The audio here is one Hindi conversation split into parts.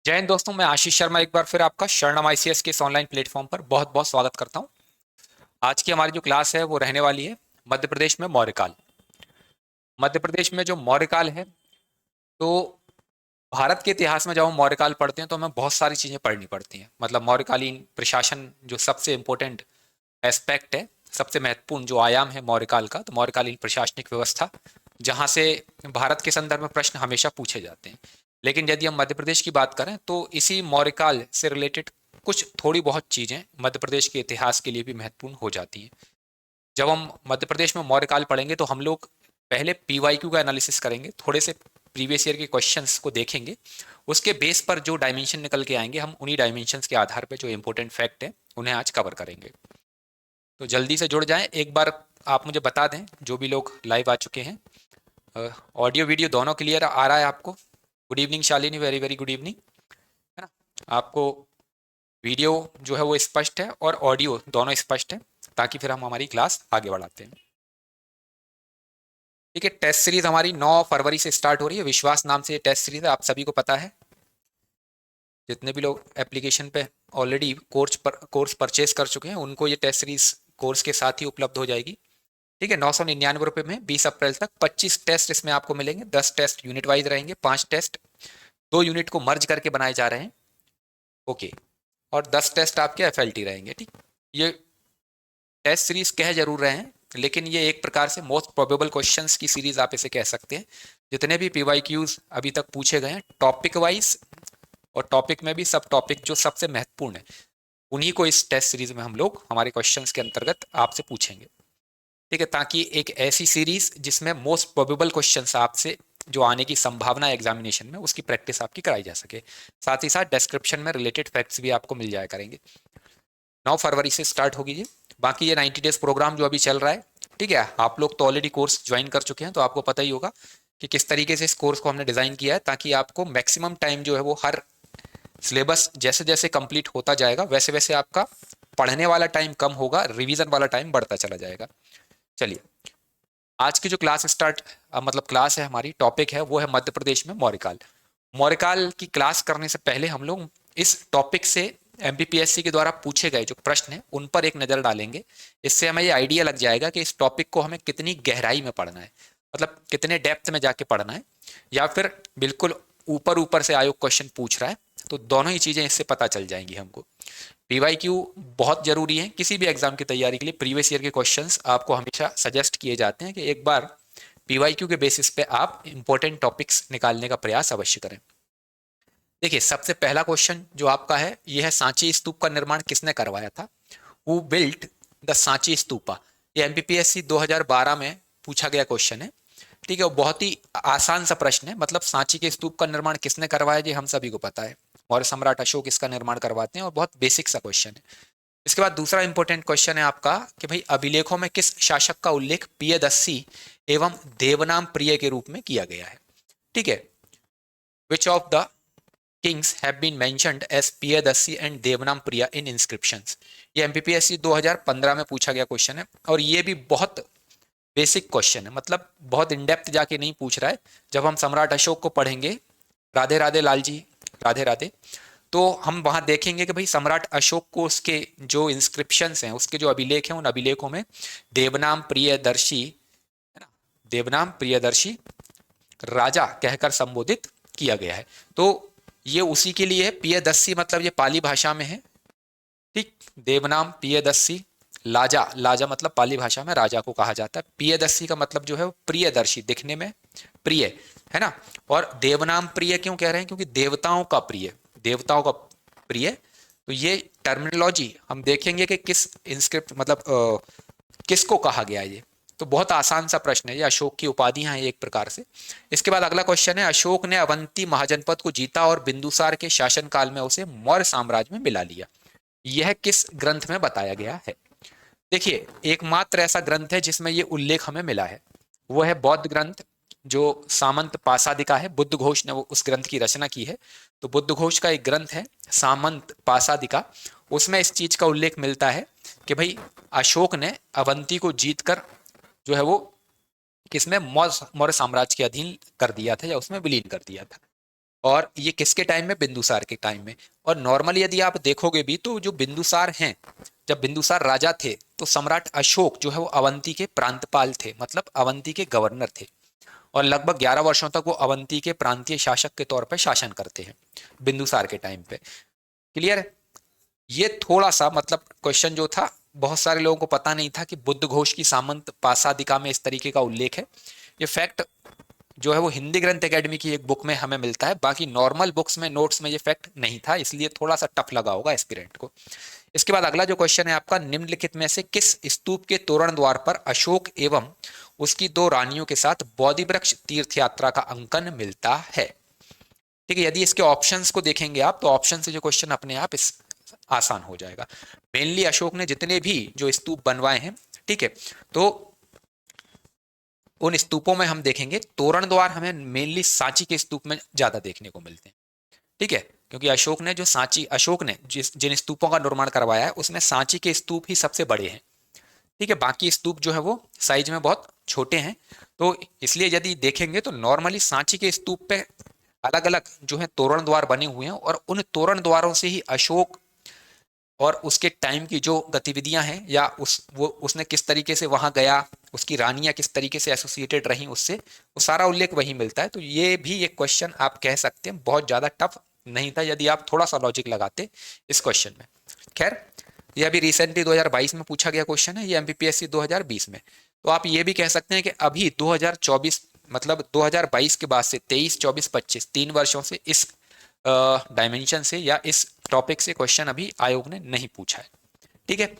जय हिंद दोस्तों, मैं आशीष शर्मा एक बार फिर आपका शरणम आईसीएस के इस ऑनलाइन प्लेटफॉर्म पर बहुत बहुत स्वागत करता हूं। आज की हमारी जो क्लास है वो रहने वाली है मध्य प्रदेश में मौर्यकाल। मध्य प्रदेश में जो मौर्यकाल है, तो भारत के इतिहास में जब हम मौर्यकाल पढ़ते हैं तो हमें बहुत सारी चीज़ें पढ़नी पड़ती हैं। मतलब मौर्यकालीन प्रशासन जो सबसे इम्पोर्टेंट एस्पेक्ट है, सबसे महत्वपूर्ण जो आयाम है मौर्यकाल का, तो मौर्यकालीन प्रशासनिक व्यवस्था, जहाँ से भारत के संदर्भ में प्रश्न हमेशा पूछे जाते हैं। लेकिन यदि हम मध्य प्रदेश की बात करें तो इसी मौर्यकाल से रिलेटेड कुछ थोड़ी बहुत चीज़ें मध्य प्रदेश के इतिहास के लिए भी महत्वपूर्ण हो जाती हैं। जब हम मध्य प्रदेश में मौर्यकाल पढ़ेंगे तो हम लोग पहले पीवाईक्यू का एनालिसिस करेंगे, थोड़े से प्रीवियस ईयर के क्वेश्चंस को देखेंगे। उसके बेस पर जो डायमेंशन निकल के आएंगे, हम उन्हीं डायमेंशंस के आधार पर जो इंपॉर्टेंट फैक्ट है उन्हें आज कवर करेंगे। तो जल्दी से जुड़ जाएं। एक बार आप मुझे बता दें, जो भी लोग लाइव आ चुके हैं, ऑडियो वीडियो दोनों क्लियर आ रहा है आपको? Good evening Shalini, very very good evening, है ना? आपको वीडियो जो है वो स्पष्ट है और ऑडियो दोनों स्पष्ट है, ताकि फिर हम हमारी क्लास आगे बढ़ाते हैं। ठीक है, टेस्ट सीरीज हमारी 9 फरवरी से स्टार्ट हो रही है। विश्वास नाम से ये टेस्ट सीरीज है, आप सभी को पता है। जितने भी लोग एप्लीकेशन पे ऑलरेडी कोर्स परचेज कर चुके हैं उनको ये टेस्ट सीरीज कोर्स के साथ ही उपलब्ध हो जाएगी। ठीक है, 999 रुपये में 20 अप्रैल तक 25 टेस्ट इसमें आपको मिलेंगे। 10 टेस्ट यूनिट वाइज रहेंगे, 5 टेस्ट 2 यूनिट को मर्ज करके बनाए जा रहे हैं। ओके, और 10 टेस्ट आपके एफएलटी रहेंगे। ठीक, ये टेस्ट सीरीज कह जरूर रहे हैं, लेकिन ये एक प्रकार से मोस्ट प्रोबेबल क्वेश्चंस की सीरीज आप इसे कह सकते हैं। जितने भी पीवाईक्यूज अभी तक पूछे गए हैं टॉपिक वाइज, और टॉपिक में भी सब टॉपिक जो सबसे महत्वपूर्ण है, उन्हीं को इस टेस्ट सीरीज में हम लोग हमारे क्वेश्चंस के अंतर्गत आपसे पूछेंगे। ठीक है, ताकि एक ऐसी सीरीज जिसमें मोस्ट प्रोबेबल क्वेश्चंस आपसे जो आने की संभावना है एग्जामिनेशन में, उसकी प्रैक्टिस आपकी कराई जा सके। साथ ही साथ डिस्क्रिप्शन में रिलेटेड फैक्ट्स भी आपको मिल जाया करेंगे। 9 फरवरी से स्टार्ट होगी ये। बाकी ये 90 डेज प्रोग्राम जो अभी चल रहा है, ठीक है, आप लोग तो ऑलरेडी कोर्स ज्वाइन कर चुके हैं, तो आपको पता ही होगा कि किस तरीके से इस कोर्स को हमने डिज़ाइन किया है, ताकि आपको मैक्सिमम टाइम जो है वो हर सिलेबस जैसे जैसे कंप्लीट होता जाएगा वैसे वैसे आपका पढ़ने वाला टाइम कम होगा, रिवीजन वाला टाइम बढ़ता चला जाएगा। चलिए, आज की जो क्लास मतलब क्लास है हमारी, टॉपिक है वो है मध्य प्रदेश में मौर्यकाल। मौर्यकाल की क्लास करने से पहले हम लोग इस टॉपिक से एमपीपीएससी के द्वारा पूछे गए जो प्रश्न हैं उन पर एक नज़र डालेंगे। इससे हमें ये आइडिया लग जाएगा कि इस टॉपिक को हमें कितनी गहराई में पढ़ना है, मतलब कितने डेप्थ में जाके पढ़ना है, या फिर बिल्कुल ऊपर ऊपर से आयोग क्वेश्चन पूछ रहा है। तो दोनों ही चीज़ें इससे पता चल जाएंगी हमको। पीवाईक्यू बहुत ज़रूरी है किसी भी एग्जाम की तैयारी के लिए। प्रीवियस ईयर के क्वेश्चंस आपको हमेशा सजेस्ट किए जाते हैं कि एक बार पीवाईक्यू के बेसिस पे आप इंपॉर्टेंट टॉपिक्स निकालने का प्रयास अवश्य करें। देखिए, सबसे पहला क्वेश्चन जो आपका है ये है, सांची स्तूप का निर्माण किसने करवाया था? Who built the Sanchi stupa? ये एमपीपीएससी 2012 में पूछा गया क्वेश्चन है। ठीक है, वो बहुत ही आसान सा प्रश्न है। मतलब सांची के स्तूप का निर्माण किसने करवाया, ये हम सभी को पता है, मौर्य सम्राट अशोक इसका निर्माण करवाते हैं, और बहुत बेसिक सा क्वेश्चन है। इसके बाद दूसरा इंपॉर्टेंट क्वेश्चन है आपका कि भाई अभिलेखों में किस शासक का उल्लेख प्रियदर्शी एवं देवनाम प्रिय के रूप में किया गया है? ठीक है, which of the kings have been mentioned as Priyadarshi and Devanampriya in inscriptions? ये एमपीपीएससी 2015 में पूछा गया क्वेश्चन है, और ये भी बहुत बेसिक क्वेश्चन है। मतलब बहुत इन डेप्थ जाके नहीं पूछ रहा है। जब हम सम्राट अशोक को पढ़ेंगे, राधे राधे लाल जी, राधे राधे, तो हम वहां देखेंगे कि भाई सम्राट अशोक को उसके जो इंस्क्रिप्शंस हैं, उसके जो अभिलेख हैं, उन अभिलेखों में देवनाम प्रियदर्शी, है ना, देवनाम प्रियदर्शी राजा कहकर संबोधित किया गया है। तो ये उसी के लिए है। प्रियदर्शी मतलब ये पाली भाषा में है। ठीक, देवनाम प्रियदर्शी, लाजा, लाजा मतलब पाली भाषा में राजा को कहा जाता है। प्रियदर्शी का मतलब जो है वो प्रियदर्शी, दिखने में प्रिय, है ना। और देवनाम प्रिय क्यों कह रहे हैं? क्योंकि देवताओं का प्रिय, देवताओं का प्रिय। तो ये टर्मिनोलॉजी हम देखेंगे कि किस इंस्क्रिप्ट मतलब किसको कहा गया है ये। तो बहुत आसान सा प्रश्न है ये, अशोक की उपाधियां हैं एक प्रकार से। इसके बाद अगला क्वेश्चन है, अशोक ने अवंती महाजनपद को जीता और बिंदुसार के शासनकाल में उसे मौर्य साम्राज्य में मिला लिया। यह किस ग्रंथ में बताया गया है? देखिए, एकमात्र ऐसा ग्रंथ है जिसमें यह उल्लेख हमें मिला है, वो है बौद्ध ग्रंथ जो सामंत पासादिका है। बुद्ध घोष ने वो उस ग्रंथ की रचना की है। तो बुद्ध घोष का एक ग्रंथ है सामंत पासादिका, उसमें इस चीज का उल्लेख मिलता है कि भाई अशोक ने अवंती को जीतकर जो है वो किसमें, मौर्य साम्राज्य के अधीन कर दिया था, या उसमें विलीन कर दिया था। और ये किसके टाइम में? बिंदुसार के टाइम में। और नॉर्मली यदि आप देखोगे भी तो जो बिंदुसार हैं, जब बिंदुसार राजा थे तो सम्राट अशोक जो है वो अवंती के प्रांतपाल थे, मतलब अवंती के गवर्नर थे। और लगभग 11 वर्षों तक वो अवंती के प्रांतीय शासक के तौर पर शासन करते हैं बिंदुसार के टाइम पे। क्लियर है? ये थोड़ा सा मतलब क्वेश्चन जो था, बहुत सारे लोगों को पता नहीं था कि बुद्ध घोष की सामंत पासादिका में इस तरीके का उल्लेख है। ये फैक्ट जो है वो हिंदी ग्रंथ एकेडमी की एक बुक में हमें मिलता है, बाकी नॉर्मल बुक्स में, नोट्स में ये फैक्ट नहीं था, इसलिए थोड़ा सा टफ लगा होगा एस्पिरेंट को। इसके बाद अगला जो क्वेश्चन है आपका, निम्नलिखित में से किस स्तूप के तोरण द्वार पर अशोक एवं उसकी दो रानियों के साथ बोधि वृक्ष तीर्थ यात्रा का अंकन मिलता है? ठीक है, यदि इसके ऑप्शंस को देखेंगे आप तो ऑप्शन से जो क्वेश्चन अपने आप इस आसान हो जाएगा। मेनली अशोक ने जितने भी जो स्तूप बनवाए हैं, ठीक है, तो उन स्तूपों में हम देखेंगे तोरण द्वार हमें मेनली सांची के स्तूप में ज्यादा देखने को मिलते हैं। ठीक है, क्योंकि अशोक ने जिन स्तूपों का निर्माण करवाया है उसमें सांची के स्तूप ही सबसे बड़े हैं। ठीक है, बाकी स्तूप जो है वो साइज में बहुत छोटे हैं। तो इसलिए यदि देखेंगे तो नॉर्मली सांची के स्तूप पे अलग अलग जो है तोरण द्वार बने हुए हैं, और उन तोरण द्वारों से ही अशोक और उसके टाइम की जो गतिविधियां हैं, या उसने किस तरीके से वहां गया, उसकी रानियां किस तरीके से एसोसिएटेड रही उससे, वो सारा उल्लेख वही मिलता है। तो ये भी एक क्वेश्चन आप कह सकते हैं बहुत ज्यादा टफ नहीं था यदि आप थोड़ा सा लॉजिक लगाते इस क्वेश्चन में। खैर, ये अभी रिसेंटली 2022 में पूछा गया क्वेश्चन है, ये एमपीपीएससी 2020 में। तो आप ये भी कह सकते हैं कि अभी 2024 मतलब 2022 के बाद से 23, 24, 25 3 वर्षों से इस डायमेंशन से या इस टॉपिक से क्वेश्चन अभी आयोग ने नहीं पूछा है। ठीक है,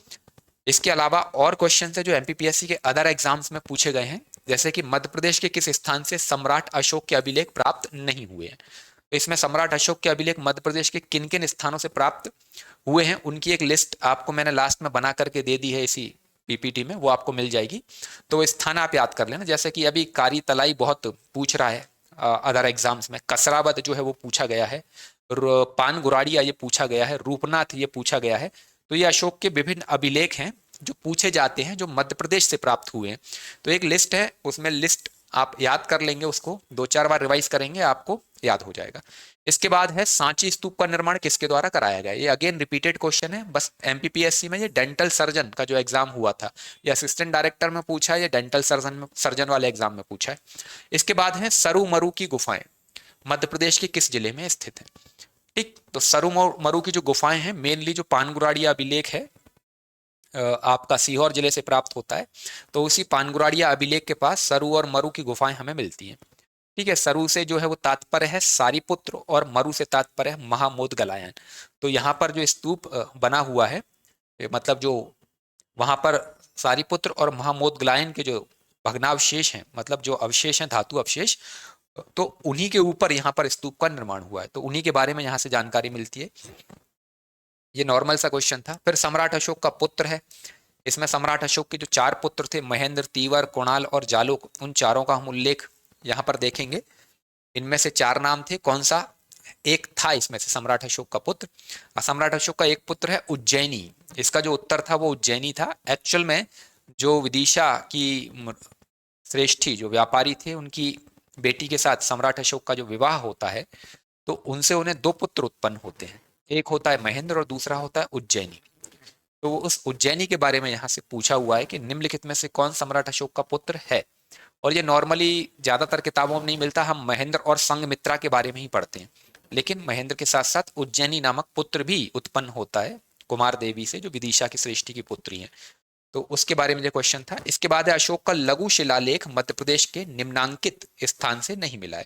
इसके अलावा और क्वेश्चन है जो एमपीपीएससी के अदर एग्जाम्स में पूछे गए हैं, जैसे कि मध्य प्रदेश के किस स्थान से सम्राट अशोक के अभिलेख प्राप्त नहीं हुए हैं। तो इसमें सम्राट अशोक के अभिलेख मध्य प्रदेश के किन किन स्थानों से प्राप्त हुए हैं उनकी एक लिस्ट आपको मैंने लास्ट में बना करके दे दी है इसी पीपीटी में, वो आपको मिल जाएगी। तो स्थान आप याद कर लेना, जैसे कि अभी कारी तलाई बहुत पूछ रहा है अदर एग्जाम्स में, कसरावत जो है वो पूछा गया है, पान गुराड़िया ये पूछा गया है, रूपनाथ ये पूछा गया है। तो ये अशोक के विभिन्न अभिलेख हैं जो पूछे जाते हैं जो मध्य प्रदेश से प्राप्त हुए हैं। तो एक लिस्ट है, उसमें लिस्ट आप याद कर लेंगे, उसको 2-4 बार रिवाइज करेंगे आपको याद हो जाएगा। इसके बाद है सांची स्तूप का निर्माण किसके द्वारा कराया गया? ये अगेन रिपीटेड क्वेश्चन है, बस एमपीपीएससी में ये डेंटल सर्जन का जो एग्जाम हुआ था, ये असिस्टेंट डायरेक्टर में पूछा है, ये डेंटल सर्जन वाले एग्जाम में पूछा है। इसके बाद है सरु मरु की गुफाएं मध्य प्रदेश के किस जिले में स्थित है? ठीक, तो सरु मरु की जो गुफाएं हैं मेनली जो पानगुराड़िया अभिलेख है आपका सीहोर जिले से प्राप्त होता है। तो उसी पानगुराड़िया अभिलेख के पास सरु और मरु की गुफाएं हमें मिलती हैं। ठीक है, सरु से जो है वो तात्पर्य है सारीपुत्र और मरु से तात्पर्य है महामोदगलायन। तो यहाँ पर जो स्तूप बना हुआ है, मतलब जो वहां पर सारीपुत्र और महामोदगलायन के जो भग्नावशेष हैं, मतलब जो अवशेष हैं धातु अवशेष, तो उन्हीं के ऊपर यहाँ पर स्तूप का निर्माण हुआ है। तो उन्हीं के बारे में यहाँ से जानकारी मिलती है। ये नॉर्मल सा क्वेश्चन था। फिर सम्राट अशोक का पुत्र है, इसमें सम्राट अशोक के जो 4 पुत्र थे, महेंद्र, तीवर, कुणाल और जालुक, उन चारों का हम उल्लेख यहाँ पर देखेंगे। इनमें से 4 नाम थे, कौन सा एक था इसमें से सम्राट अशोक का पुत्र? सम्राट अशोक का एक पुत्र है उज्जैनी, इसका जो उत्तर था वो उज्जैनी था। एक्चुअल में जो विदिशा की श्रेष्ठी जो व्यापारी थे, उनकी बेटी के साथ सम्राट अशोक का जो विवाह होता है तो उनसे उन्हें 2 पुत्र उत्पन्न होते हैं, एक होता है महेंद्र और दूसरा होता है उज्जैनी। तो उस उज्जैनी के बारे में यहाँ से पूछा हुआ है कि निम्नलिखित में से कौन सम्राट अशोक का पुत्र है। और ये नॉर्मली ज्यादातर किताबों में नहीं मिलता, हम महेंद्र और संघमित्रा के बारे में ही पढ़ते हैं। लेकिन महेंद्र के साथ साथ उज्जैनी नामक पुत्र भी उत्पन्न होता है कुमार देवी से, जो विदिशा की श्रेष्ठी की पुत्री है। तो उसके बारे में जो क्वेश्चन था। इसके बाद है अशोक का लघु शिलालेख मध्य प्रदेश के निम्नांकित स्थान से नहीं मिला है।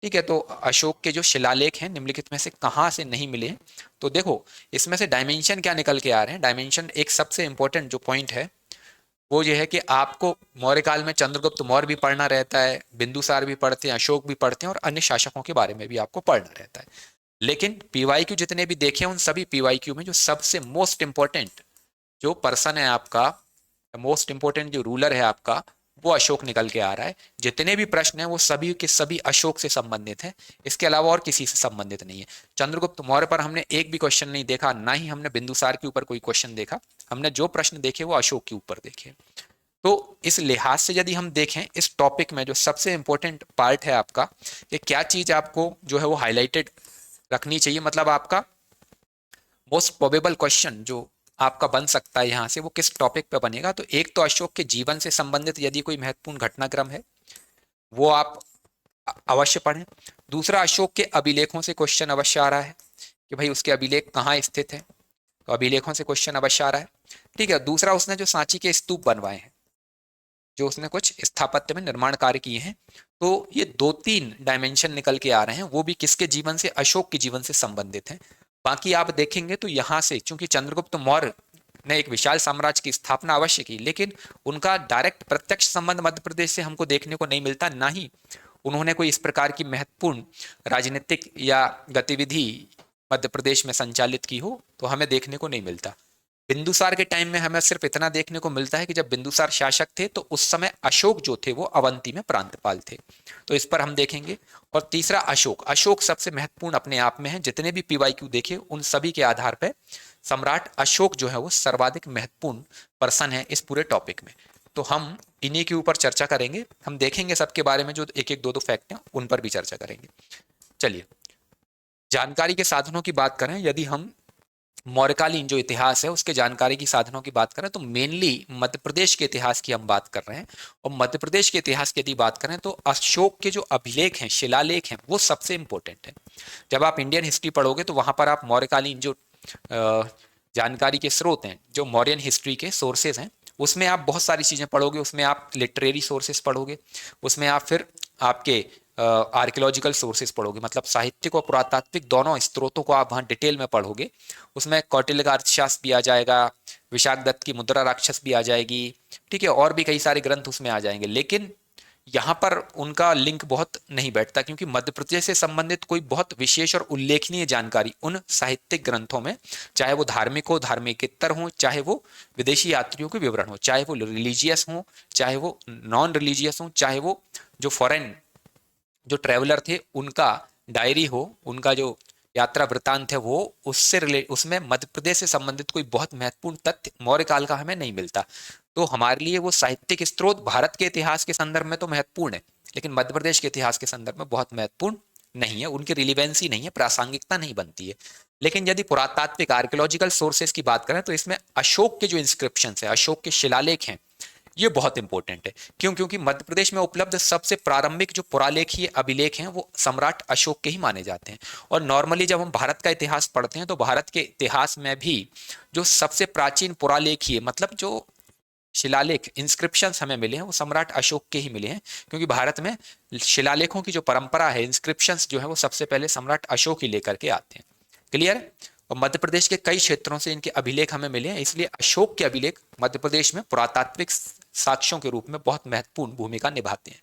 ठीक है, तो अशोक के जो शिलालेख हैं निम्नलिखित में से कहाँ से नहीं मिले हैं? तो देखो इसमें से डायमेंशन क्या निकल के आ रहे हैं। डायमेंशन एक सबसे इंपॉर्टेंट जो पॉइंट है वो ये है कि आपको मौर्य काल में चंद्रगुप्त मौर्य भी पढ़ना रहता है, बिंदुसार भी पढ़ते हैं, अशोक भी पढ़ते हैं, और अन्य शासकों के बारे में भी आपको पढ़ना रहता है। लेकिन पीवाईक्यू जितने भी देखे उन सभी पीवाईक्यू में जो सबसे मोस्ट इंपॉर्टेंट जो पर्सन है आपका, मोस्ट इंपॉर्टेंट जो रूलर है आपका, वो अशोक निकल के आ रहा है। जितने भी प्रश्न हैं वो सभी के सभी अशोक से संबंधित हैं, इसके अलावा और किसी से संबंधित नहीं है। चंद्रगुप्त मौर्य पर हमने एक भी क्वेश्चन नहीं देखा, ना ही हमने बिंदुसार के ऊपर कोई क्वेश्चन देखा। हमने जो प्रश्न देखे वो अशोक के ऊपर देखे। तो इस लिहाज से यदि हम देखें इस टॉपिक में जो सबसे इंपॉर्टेंट पार्ट है आपका, कि क्या चीज आपको जो है वो हाईलाइटेड रखनी चाहिए, मतलब आपका मोस्ट प्रोबेबल क्वेश्चन जो आपका बन सकता है यहाँ से वो किस टॉपिक पे बनेगा। तो एक तो अशोक के जीवन से संबंधित यदि कोई महत्वपूर्ण घटनाक्रम है वो आप अवश्य पढ़ें। दूसरा, अशोक के अभिलेखों से क्वेश्चन अवश्य आ रहा है कि भाई उसके अभिलेख कहाँ स्थित है, तो अभिलेखों से क्वेश्चन अवश्य आ रहा है। ठीक है। दूसरा, उसने जो सांची के स्तूप बनवाए हैं, जो उसने कुछ स्थापत्य में निर्माण कार्य किए हैं, तो ये 2-3 डायमेंशन निकल के आ रहे हैं, वो भी किसके जीवन से, अशोक के जीवन से संबंधित हैं। बाकी आप देखेंगे तो यहाँ से, चूंकि चंद्रगुप्त मौर्य ने एक विशाल साम्राज्य की स्थापना अवश्य की, लेकिन उनका डायरेक्ट प्रत्यक्ष संबंध मध्य प्रदेश से हमको देखने को नहीं मिलता, ना ही उन्होंने कोई इस प्रकार की महत्वपूर्ण राजनीतिक या गतिविधि मध्य प्रदेश में संचालित की हो, तो हमें देखने को नहीं मिलता। बिंदुसार के टाइम में हमें सिर्फ इतना देखने को मिलता है कि जब बिंदुसार शासक थे तो उस समय अशोक जो थे वो अवंती में प्रांतपाल थे, तो इस पर हम देखेंगे। और तीसरा, अशोक, अशोक सबसे महत्वपूर्ण अपने आप में है। जितने भी पीवाईक्यू देखे उन सभी के आधार पर सम्राट अशोक जो है वो सर्वाधिक महत्वपूर्ण पर्सन है इस पूरे टॉपिक में। तो हम इन्हीं के ऊपर चर्चा करेंगे, हम देखेंगे सबके बारे में जो एक एक दो दो फैक्ट हैं उन पर भी चर्चा करेंगे। चलिए, जानकारी के साधनों की बात करें, यदि हम मौर्यकालीन जो इतिहास है उसके जानकारी की साधनों की बात करें तो मेनली मध्य प्रदेश के इतिहास की हम बात कर रहे हैं। और मध्य प्रदेश के इतिहास की यदि बात करें तो अशोक के जो अभिलेख हैं, शिलालेख हैं, वो सबसे इंपॉर्टेंट है। जब आप इंडियन हिस्ट्री पढ़ोगे तो वहां पर आप मौर्यकालीन जो जानकारी के स्रोत हैं, जो मौर्यन हिस्ट्री के सोर्सेज हैं, उसमें आप बहुत सारी चीजें पढ़ोगे। उसमें आप लिटरेरी सोर्सेज पढ़ोगे, उसमें आप फिर आपके आर्कियोलॉजिकल सोर्सेज पढ़ोगे, मतलब साहित्यिक और पुरातात्विक दोनों स्रोतों को आप वहाँ डिटेल में पढ़ोगे। उसमें कौटिल्य का अर्थशास्त्र भी आ जाएगा, विशाख दत्त की मुद्रा राक्षस भी आ जाएगी, ठीक है, और भी कई सारे ग्रंथ उसमें आ जाएंगे। लेकिन यहाँ पर उनका लिंक बहुत नहीं बैठता, क्योंकि मध्य प्रदेश से संबंधित कोई बहुत विशेष और उल्लेखनीय जानकारी उन साहित्यिक ग्रंथों में, चाहे वो धार्मिक हो, धार्मिकेतर हो, चाहे वो विदेशी यात्रियों के विवरण हो, चाहे वो रिलीजियस हो, चाहे वो नॉन रिलीजियस हो, चाहे वो जो फॉरेन जो ट्रेवलर थे उनका डायरी हो, उनका जो यात्रा वृत्तांत है, वो उसमें मध्य प्रदेश से संबंधित कोई बहुत महत्वपूर्ण तथ्य मौर्य काल का हमें नहीं मिलता। तो हमारे लिए वो साहित्यिक स्रोत भारत के इतिहास के संदर्भ में तो महत्वपूर्ण है, लेकिन मध्य प्रदेश के इतिहास के संदर्भ में बहुत महत्वपूर्ण नहीं है, उनकी रिलीवेंसी नहीं है, प्रासंगिकता नहीं बनती है। लेकिन यदि पुरातात्विक आर्कियोलॉजिकल सोर्सेज की बात करें तो इसमें अशोक के जो इंस्क्रिप्शन है, अशोक के शिलालेख हैं, ये बहुत इंपॉर्टेंट है। क्यों? क्योंकि मध्य प्रदेश में उपलब्ध सबसे प्रारंभिक जो पुरालेखीय अभिलेख हैं वो सम्राट अशोक के ही माने जाते हैं। और नॉर्मली जब हम भारत का इतिहास पढ़ते हैं तो भारत के इतिहास में भी जो सबसे प्राचीन पुरालेखीय, मतलब जो शिलालेख इंस्क्रिप्शंस हमें मिले हैं, वो सम्राट अशोक के ही मिले हैं, क्योंकि भारत में शिलालेखों की जो परंपरा है, इंस्क्रिप्शंस जो है वो सबसे पहले सम्राट अशोक ही लेकर के आते हैं। क्लियर? और मध्य प्रदेश के कई क्षेत्रों से इनके अभिलेख हमें मिले हैं, इसलिए अशोक के अभिलेख मध्य प्रदेश में पुरातात्विक साक्ष्यों के रूप में बहुत महत्वपूर्ण भूमिका निभाते हैं।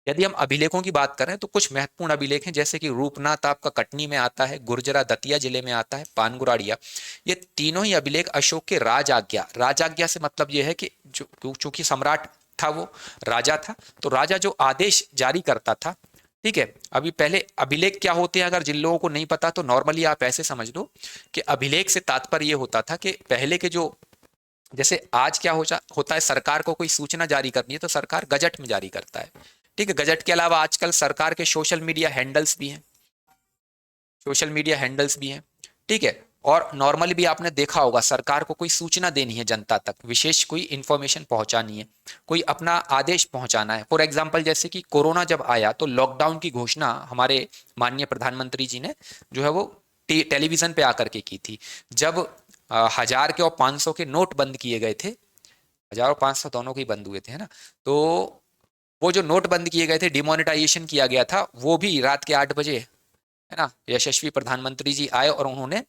यदि हम अभिलेखों की बात करें तो कुछ महत्वपूर्ण अभिलेख हैं, जैसे कि रूपनाथ आपका कटनी में आता है, गुर्जरा दतिया जिले में आता है, पानगुराड़िया, ये तीनों ही अभिलेख अशोक के राज आज्ञा, राज आज्ञा से मतलब ये है कि जो चूंकि सम्राट था वो राजा था, तो राजा जो आदेश जारी करता था, ठीक है। अभी पहले अभिलेख क्या होते हैं अगर जिन लोगों को नहीं पता तो नॉर्मली आप ऐसे समझ लो कि अभिलेख से तात्पर्य ये होता था कि पहले के जो, जैसे आज क्या होता है, सरकार को कोई सूचना जारी करनी है तो सरकार गजट में जारी करता है, ठीक है। गजट के अलावा आजकल सरकार के सोशल मीडिया हैंडल्स भी हैं, सोशल मीडिया हैंडल्स भी हैं, ठीक है। और नॉर्मली भी आपने देखा होगा, सरकार को कोई सूचना देनी है जनता तक, विशेष कोई इंफॉर्मेशन पहुंचानी है, कोई अपना आदेश पहुंचाना है। फॉर एग्जांपल जैसे कि कोरोना जब आया तो लॉकडाउन की घोषणा हमारे माननीय प्रधानमंत्री जी ने जो है वो टेलीविजन पे आकर के की थी। जब 1000 के और 500 के नोट बंद किए गए थे, 1000 और 500 दोनों के ही बंद हुए थे, है ना, तो वो जो नोट बंद किए गए थे, डिमोनेटाइजेशन किया गया था, वो भी रात के 8 बजे, है ना, यशस्वी प्रधानमंत्री जी आए और उन्होंने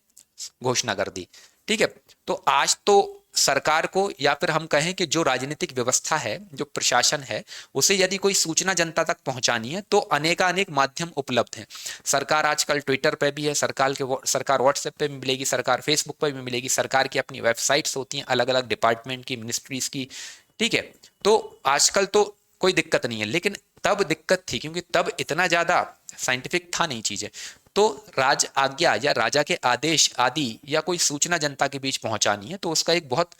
घोषणा कर दी, ठीक है। तो आज तो सरकार को, या फिर हम कहें कि जो राजनीतिक व्यवस्था है, जो प्रशासन है, उसे यदि कोई सूचना जनता तक पहुंचानी है तो अनेकानेक माध्यम उपलब्ध हैं। सरकार आजकल ट्विटर पे भी है, सरकार व्हाट्सएप पे भी मिलेगी, सरकार फेसबुक पे भी मिलेगी, सरकार की अपनी वेबसाइट्स होती हैं अलग अलग डिपार्टमेंट की, मिनिस्ट्रीज की, ठीक है। तो आजकल तो कोई दिक्कत नहीं है, लेकिन तब दिक्कत थी, क्योंकि तब इतना ज्यादा साइंटिफिक था नहीं चीजें। तो राज आज्ञा या राजा के आदेश आदि या कोई सूचना जनता के बीच पहुंचानी है तो उसका एक बहुत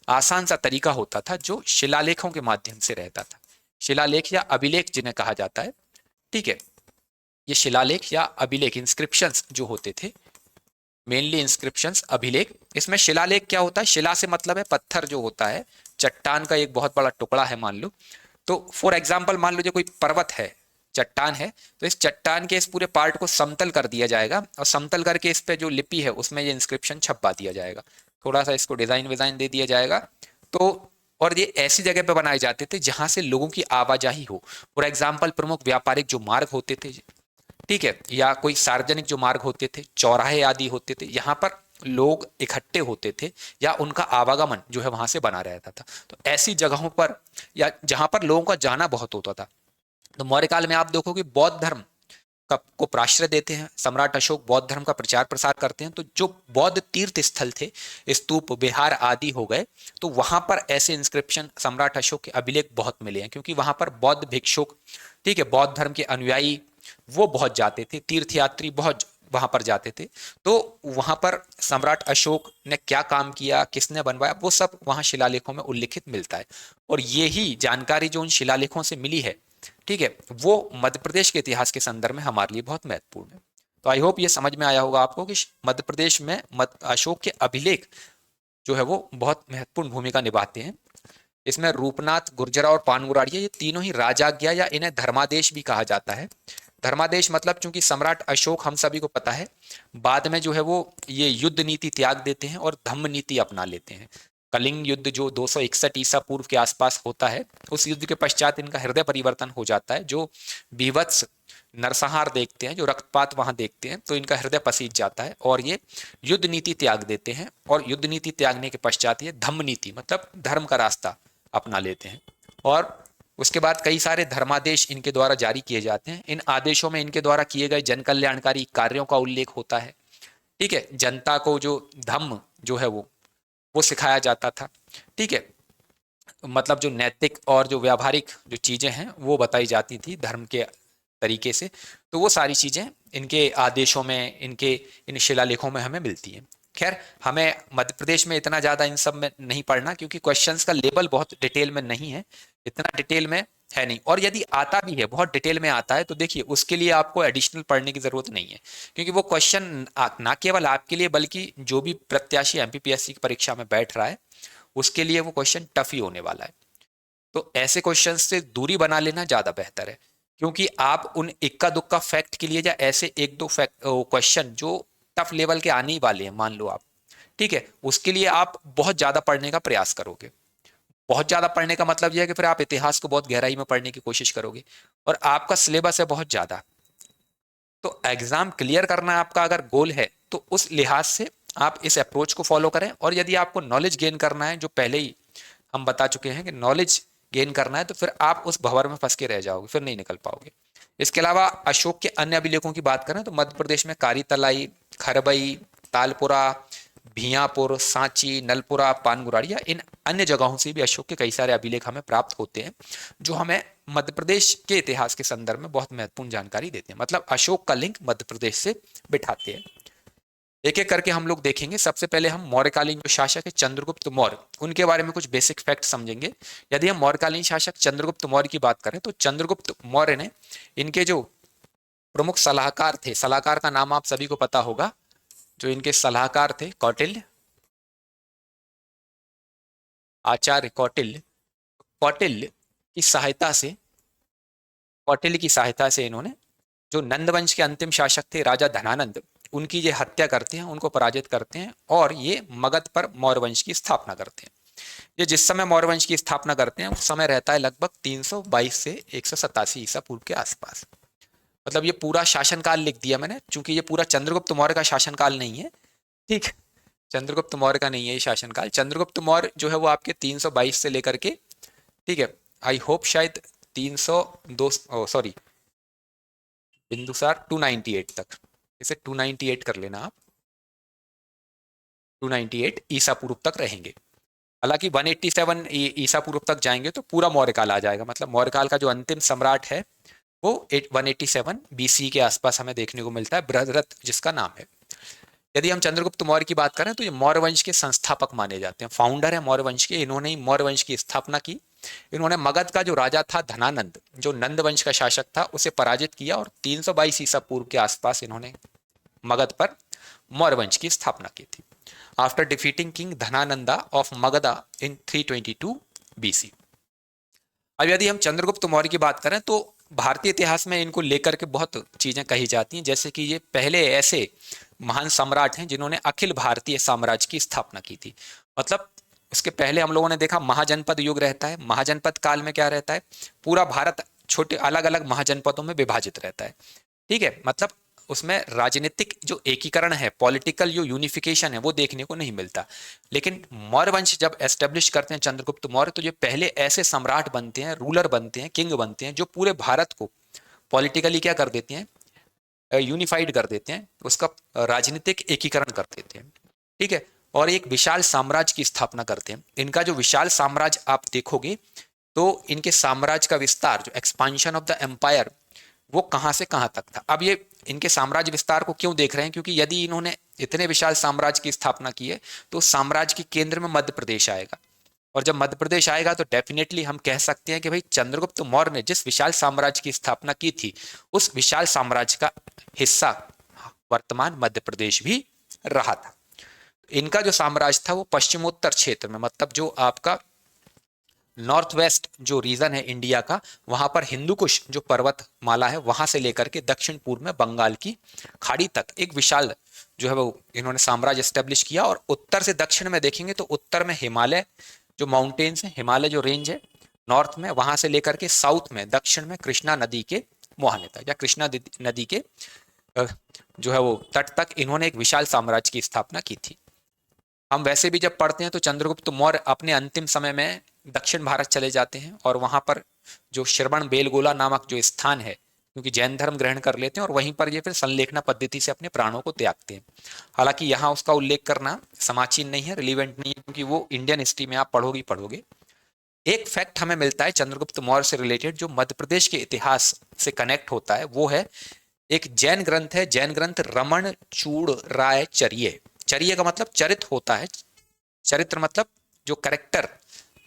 आसान सा तरीका होता था जो शिलालेखों के माध्यम से रहता था। शिलालेख या अभिलेख जिन्हें कहा जाता है, ठीक है। ये शिलालेख या अभिलेख इंस्क्रिप्शंस जो होते थे, मेनली इंस्क्रिप्शंस, अभिलेख। इसमें शिलालेख क्या होता है, शिला से मतलब है पत्थर जो होता है, चट्टान का एक बहुत बड़ा टुकड़ा है मान लो। तो फॉर एग्जाम्पल मान लो जो कोई पर्वत है, चट्टान है, तो इस चट्टान के इस पूरे पार्ट को समतल कर दिया जाएगा और समतल करके इस पे जो लिपि है उसमें ये इंस्क्रिप्शन छपवा दिया जाएगा, थोड़ा सा इसको डिजाइन विजाइन दे दिया जाएगा। तो और ये ऐसी जगह पे बनाए जाते थे जहां से लोगों की आवाजाही हो। फॉर एग्जाम्पल प्रमुख व्यापारिक जो मार्ग होते थे, ठीक है, या कोई सार्वजनिक जो मार्ग होते थे, चौराहे आदि होते थे, यहाँ पर लोग इकट्ठे होते थे या उनका आवागमन जो है वहां से बना रहता था। तो ऐसी जगहों पर या जहां पर लोगों का जाना बहुत होता था। तो मौर्य काल में आप देखो कि बौद्ध धर्म को प्राश्रय देते हैं, सम्राट अशोक बौद्ध धर्म का प्रचार प्रसार करते हैं। तो जो बौद्ध तीर्थ स्थल थे, स्तूप विहार आदि हो गए, तो वहां पर ऐसे इंस्क्रिप्शन सम्राट अशोक के अभिलेख बहुत मिले हैं, क्योंकि वहां पर बौद्ध भिक्षुक, ठीक है, बौद्ध धर्म के अनुयायी वो बहुत जाते थे, तीर्थयात्री बहुत वहां पर जाते थे। तो वहां पर सम्राट अशोक ने क्या काम किया, किसने बनवाया, वो सब वहां शिलालेखों में उल्लिखित मिलता है। और यही जानकारी जो उन शिलालेखों से मिली है, ठीक है, वो मध्य प्रदेश के इतिहास के संदर्भ में हमारे लिए बहुत महत्वपूर्ण है। तो आई होप ये समझ में आया होगा आपको कि मध्य प्रदेश में अशोक के अभिलेख जो है वो बहुत महत्वपूर्ण भूमिका निभाते हैं। इसमें रूपनाथ, गुर्जरा और पानमुरारिया, ये तीनों ही राजाज्ञा या इन्हें धर्मादेश भी कहा जाता है। धर्मादेश मतलब चूंकि सम्राट अशोक हम सभी को पता है बाद में जो है वो ये युद्ध नीति त्याग देते हैं और धम्म नीति अपना लेते हैं। कलिंग युद्ध जो 261 ईसा पूर्व के आसपास होता है, उस युद्ध के पश्चात इनका हृदय परिवर्तन हो जाता है। जो बीभत्स नरसंहार देखते हैं, जो रक्तपात वहां देखते हैं, तो इनका हृदय पसीज जाता है और ये युद्ध नीति त्याग देते हैं। और युद्ध नीति त्यागने के पश्चात ये धम्म नीति मतलब धर्म का रास्ता अपना लेते हैं। और उसके बाद कई सारे धर्मादेश इनके द्वारा जारी किए जाते हैं। इन आदेशों में इनके द्वारा किए गए जन कल्याणकारी कार्यों का उल्लेख होता है, ठीक है। जनता को जो धम्म जो है वो सिखाया जाता था, ठीक है, मतलब जो नैतिक और जो व्यावहारिक जो चीजें हैं वो बताई जाती थी धर्म के तरीके से। तो वो सारी चीजें इनके आदेशों में, इनके इन शिलालेखों में हमें मिलती हैं। खैर, हमें मध्य प्रदेश में इतना ज्यादा इन सब में नहीं पढ़ना, क्योंकि क्वेश्चंस का लेवल बहुत डिटेल में नहीं है, इतना डिटेल में है नहीं। और यदि आता भी है, बहुत डिटेल में आता है, तो देखिए उसके लिए आपको एडिशनल पढ़ने की जरूरत नहीं है, क्योंकि वो क्वेश्चन ना केवल आपके लिए बल्कि जो भी प्रत्याशी एमपीपीएससी की परीक्षा में बैठ रहा है उसके लिए वो क्वेश्चन टफ ही होने वाला है। तो ऐसे क्वेश्चन से दूरी बना लेना ज्यादा बेहतर है, क्योंकि आप उन इक्का दुक्का फैक्ट के लिए या ऐसे एक दो फैक्ट क्वेश्चन जो टफ लेवल के आने ही वाले हैं मान लो आप, ठीक है, उसके लिए आप बहुत ज्यादा पढ़ने का प्रयास करोगे। बहुत ज्यादा पढ़ने का मतलब यह है कि फिर आप इतिहास को बहुत गहराई में पढ़ने की कोशिश करोगे और आपका सिलेबस है बहुत ज्यादा। तो एग्जाम क्लियर करना आपका अगर गोल है तो उस लिहाज से आप इस अप्रोच को फॉलो करें। और यदि आपको नॉलेज गेन करना है, जो पहले ही हम बता चुके हैं कि नॉलेज गेन करना है, तो फिर आप उस भंवर में फंस के रह जाओगे, फिर नहीं निकल पाओगे। इसके अलावा अशोक के अन्य अभिलेखों की बात करें तो मध्य प्रदेश में कारी तलाई, खरबई, तालपुरा, भियापुर, सांची, नलपुरा, पानगुराड़िया, इन अन्य जगहों से भी अशोक के कई सारे अभिलेख हमें प्राप्त होते हैं, जो हमें मध्य प्रदेश के इतिहास के संदर्भ में बहुत महत्वपूर्ण जानकारी देते हैं। मतलब अशोक का लिंक मध्य प्रदेश से बिठाते हैं। एक एक करके हम लोग देखेंगे। सबसे पहले हम मौर्यकालीन जो शासक है चंद्रगुप्त मौर्य, उनके बारे में कुछ बेसिक फैक्ट समझेंगे। यदि हम मौर्यकालीन शासक चंद्रगुप्त मौर्य की बात करें तो चंद्रगुप्त मौर्य ने, इनके जो प्रमुख सलाहकार थे, सलाहकार का नाम आप सभी को पता होगा, जो इनके सलाहकार थे कौटिल्य, आचार्य कौटिल्य। कौटिल्य की सहायता से, कौटिल्य की सहायता से इन्होंने जो नंद वंश के अंतिम शासक थे राजा धनानंद, उनकी ये हत्या करते हैं, उनको पराजित करते हैं और ये मगध पर मौर्य वंश की स्थापना करते हैं। ये जिस समय मौर्य वंश की स्थापना करते हैं उस समय रहता है लगभग 322 से 187 ईसा पूर्व के आसपास। मतलब ये पूरा शासनकाल लिख दिया मैंने, चूंकि ये पूरा चंद्रगुप्त मौर्य का शासनकाल नहीं है, ठीक है, चंद्रगुप्त मौर्य का नहीं है ये शासनकाल। चंद्रगुप्त मौर्य जो है वो आपके 322 से लेकर के, ठीक है, आई होप शायद 302, सॉरी, बिंदुसार 298 तक, इसे 298 कर लेना आप, 298 ईसा पूर्व तक रहेंगे। हालांकि 187 ईसा पूर्व तक जाएंगे तो पूरा मौर्य काल आ जाएगा। मतलब मौर्य काल का जो अंतिम सम्राट है वो 187 बीसी के आसपास हमें देखने को मिलता है, बृहद्रथ जिसका नाम है। यदि हम चंद्रगुप्त मौर्य की बात करें तो ये मौर्य वंश के संस्थापक माने जाते हैं, फाउंडर है मौर्य वंश के। इन्होंने ही मौर्य वंश की स्थापना की। इन्होंने मगध का जो राजा था धनानंद, जो नंद वंश का शासक था, उसे पराजित किया और 322 ईसा पूर्व के आसपास इन्होंने मगध पर मौर्य वंश की स्थापना की थी। After defeating king Dhanananda of Magadha in 322 BC. अब यदि हम चंद्रगुप्त मौर्य की बात करें तो भारतीय इतिहास में इनको लेकर के बहुत चीजें कही जाती हैं, जैसे कि ये पहले ऐसे महान सम्राट हैं जिन्होंने अखिल भारतीय साम्राज्य की स्थापना की थी। मतलब उसके पहले हम लोगों ने देखा महाजनपद युग रहता है। महाजनपद काल में क्या रहता है, पूरा भारत छोटे अलग अलग महाजनपदों में विभाजित रहता है। ठीक है, मतलब उसमें राजनीतिक जो एकीकरण है, पॉलिटिकल जो यूनिफिकेशन है, वो देखने को नहीं मिलता। लेकिन मौर्य वंश जब एस्टेब्लिश करते हैं चंद्रगुप्त मौर्य, तो ये पहले ऐसे सम्राट बनते हैं, रूलर बनते हैं, किंग बनते हैं, जो पूरे भारत को पॉलिटिकली क्या कर देते हैं, यूनिफाइड कर देते हैं, उसका राजनीतिक एकीकरण कर देते हैं। ठीक है, और एक विशाल साम्राज्य की स्थापना करते हैं। इनका जो विशाल साम्राज्य आप देखोगे तो इनके साम्राज्य का विस्तार, जो एक्सपांशन ऑफ द एम्पायर, वो कहां से कहां तक था। अब ये इनके साम्राज्य विस्तार को क्यों देख रहे हैं, क्योंकि यदि इन्होंने इतने विशाल साम्राज्य की स्थापना की है तो साम्राज्य के केंद्र में मध्य प्रदेश आएगा। और जब मध्य प्रदेश आएगा तो डेफिनेटली हम कह सकते हैं कि भाई चंद्रगुप्त मौर्य ने जिस विशाल साम्राज्य की स्थापना की थी, उस विशाल साम्राज्य का हिस्सा वर्तमान मध्य प्रदेश भी रहा था। इनका जो साम्राज्य था वो पश्चिमोत्तर क्षेत्र में, मतलब जो आपका नॉर्थ वेस्ट जो रीजन है इंडिया का, वहां पर हिंदू कुश जो पर्वत माला है, वहां से लेकर के दक्षिण पूर्व में बंगाल की खाड़ी तक एक विशाल जो है वो इन्होंने साम्राज्य एस्टेब्लिश किया। और उत्तर से दक्षिण में देखेंगे तो उत्तर में हिमालय जो माउंटेन्स है, हिमालय जो रेंज है नॉर्थ में, वहां से लेकर के साउथ में दक्षिण में कृष्णा नदी के मुहाने तक या कृष्णा नदी के जो है वो तट तक इन्होंने एक विशाल साम्राज्य की स्थापना की थी। हम वैसे भी जब पढ़ते हैं तो चंद्रगुप्त मौर्य अपने अंतिम समय में दक्षिण भारत चले जाते हैं और वहां पर जो श्रवण बेलगोला नामक जो स्थान है, क्योंकि जैन धर्म ग्रहण कर लेते हैं और वहीं पर ये फिर संलेखना पद्धति से अपने प्राणों को त्यागते हैं। हालांकि यहाँ उसका उल्लेख करना समाचीन नहीं है, रिलीवेंट नहीं है, क्योंकि वो इंडियन हिस्ट्री में आप पढ़ोगे पढ़ोगे। एक फैक्ट हमें मिलता है चंद्रगुप्त मौर्य से रिलेटेड जो मध्य प्रदेश के इतिहास से कनेक्ट होता है, वो है एक जैन ग्रंथ है, जैन ग्रंथ रमण चूड़ राय चर्य। चर्य का मतलब चरित्र होता है, चरित्र मतलब जो करेक्टर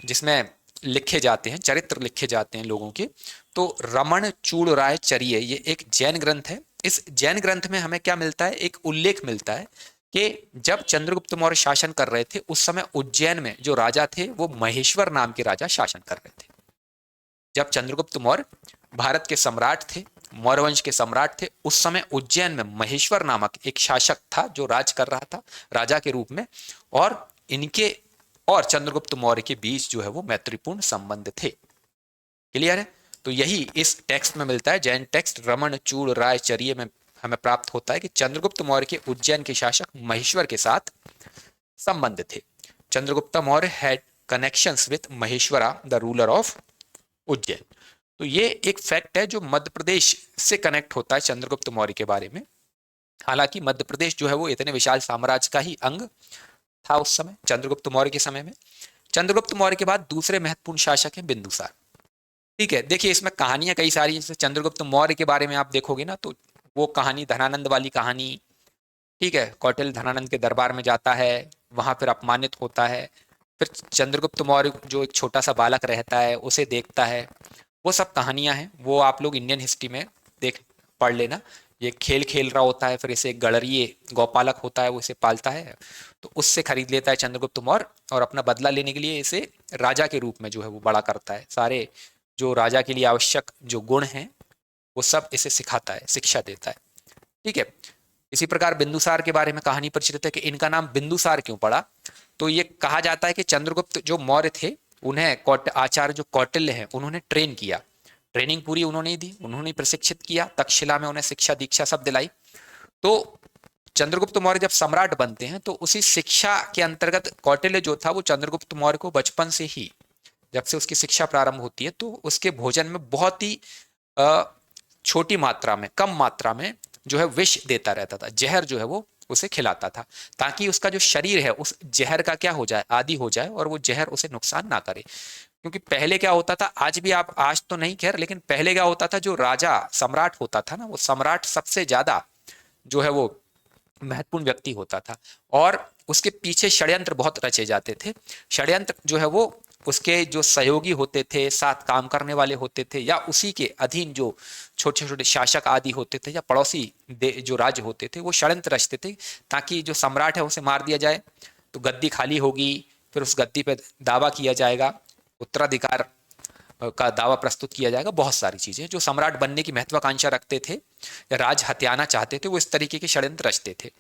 जिसमें लिखे जाते हैं, चरित्र लिखे जाते हैं लोगों के। तो रमण चूड़ राय चर्य ये एक जैन ग्रंथ है। इस जैन ग्रंथ में हमें क्या मिलता है, एक उल्लेख मिलता है कि जब चंद्रगुप्त मौर्य शासन कर रहे थे उस समय उज्जैन में जो राजा थे वो महेश्वर नाम के राजा शासन कर रहे थे। जब चंद्रगुप्त मौर्य भारत के सम्राट थे, मौर्य वंश के सम्राट थे, उस समय उज्जैन में महेश्वर नामक एक शासक था जो राज कर रहा था राजा के रूप में। और इनके और चंद्रगुप्त मौर्य के बीच जो है वो मैत्रीपूर्ण संबंध थे। क्लियर है? तो यही इस टेक्स्ट में मिलता है, जैन टेक्स्ट रमण चूड़ राय चर्य में हमें प्राप्त होता है कि चंद्रगुप्त मौर्य के उज्जैन के शासक महेश्वर के साथ संबंध थे। Chandragupta Maurya had connections with Maheshwara the ruler of Ujjain. तो ये एक फैक्ट है जो मध्य प्रदेश से कनेक्ट होता है चंद्रगुप्त मौर्य के बारे में। हालांकि मध्य प्रदेश जो है वो इतने विशाल साम्राज्य का ही अंग था उस समय, चंद्रगुप्त मौर्य के समय में। चंद्रगुप्त मौर्य के बाद दूसरे महत्वपूर्ण शासक हैं बिंदुसार। ठीक है, देखिए इसमें कहानियां कई सारी, जैसे चंद्रगुप्त मौर्य के बारे में आप देखोगे ना तो वो कहानी धनानंद वाली कहानी। ठीक है, कौटिल्य धनानंद के दरबार में जाता है, वहां फिर अपमानित होता है, फिर चंद्रगुप्त मौर्य जो एक छोटा सा बालक रहता है उसे देखता है, वो सब कहानियां हैं। वो आप लोग इंडियन हिस्ट्री में देख पढ़ लेना। ये खेल खेल रहा होता है, फिर इसे गड़रिए गौपालक होता है, वो इसे पालता है, तो उससे खरीद लेता है चंद्रगुप्त मौर्य और अपना बदला लेने के लिए इसे राजा के रूप में जो है वो बड़ा करता है। सारे जो राजा के लिए आवश्यक जो गुण हैं वो सब इसे सिखाता है, शिक्षा देता है। ठीक है, इसी प्रकार बिंदुसार के बारे में कहानी प्रचलित है कि इनका नाम बिंदुसार क्यों पड़ा। तो ये कहा जाता है कि चंद्रगुप्त जो मौर्य थे उन्हें आचार्य जो कौटिल्य है उन्होंने ट्रेन किया, ट्रेनिंग पूरी उन्होंने ही दी, उन्होंने प्रशिक्षित किया, तक्षशिला में उन्हें शिक्षा दीक्षा सब दिलाई। तो चंद्रगुप्त मौर्य जब सम्राट बनते हैं तो उसी शिक्षा के अंतर्गत कौटिल्य जो था वो चंद्रगुप्त मौर्य को बचपन से ही, जब से उसकी शिक्षा प्रारंभ होती है तो उसके भोजन में बहुत ही छोटी मात्रा में, कम मात्रा में जो है विष देता रहता था, जहर जो है वो उसे खिलाता था, ताकि उसका जो शरीर है उस जहर का क्या हो जाए, आदी हो जाए और वो जहर उसे नुकसान ना करे। क्योंकि पहले क्या होता था, आज भी आप, आज तो नहीं खैर, लेकिन पहले क्या होता था, जो राजा सम्राट होता था ना, वो सम्राट सबसे ज्यादा जो है वो महत्वपूर्ण व्यक्ति होता था और उसके पीछे षड्यंत्र बहुत रचे जाते थे। षड्यंत्र जो है वो उसके जो सहयोगी होते थे, साथ काम करने वाले होते थे, या उसी के अधीन जो छोटे छोटे शासक आदि होते थे या पड़ोसी जो राज्य होते थे, वो षड्यंत्र रचते थे ताकि जो सम्राट है उसे मार दिया जाए, तो गद्दी खाली होगी, फिर उस गद्दी पे दावा किया जाएगा, उत्तराधिकार का दावा प्रस्तुत किया जाएगा। बहुत सारी चीजें जो सम्राट बनने की महत्वाकांक्षा रखते थे या राज हथियाना चाहते थे, वो इस तरीके के षड्यंत्र रचते थे।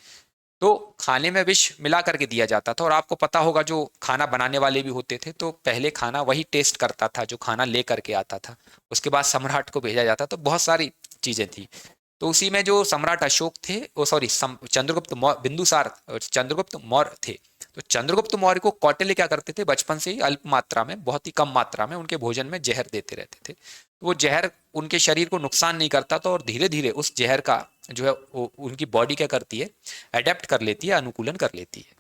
तो खाने में विष मिला करके दिया जाता था, और आपको पता होगा जो खाना बनाने वाले भी होते थे तो पहले खाना वही टेस्ट करता था जो खाना ले करके आता था, उसके बाद सम्राट को भेजा जाता। तो बहुत सारी चीजें थी। तो उसी में जो सम्राट अशोक थे, ओ सॉरी चंद्रगुप्त बिंदुसार चंद्रगुप्त मौर्य थे। तो चंद्रगुप्त मौर्य को कौटिल्य क्या करते थे, बचपन से ही अल्प मात्रा में, बहुत ही कम मात्रा में उनके भोजन में जहर देते रहते थे। तो वो जहर उनके शरीर को नुकसान नहीं करता था, और धीरे धीरे उस जहर का जो है उनकी बॉडी क्या करती है, अडेप्ट कर लेती है, अनुकूलन कर लेती है।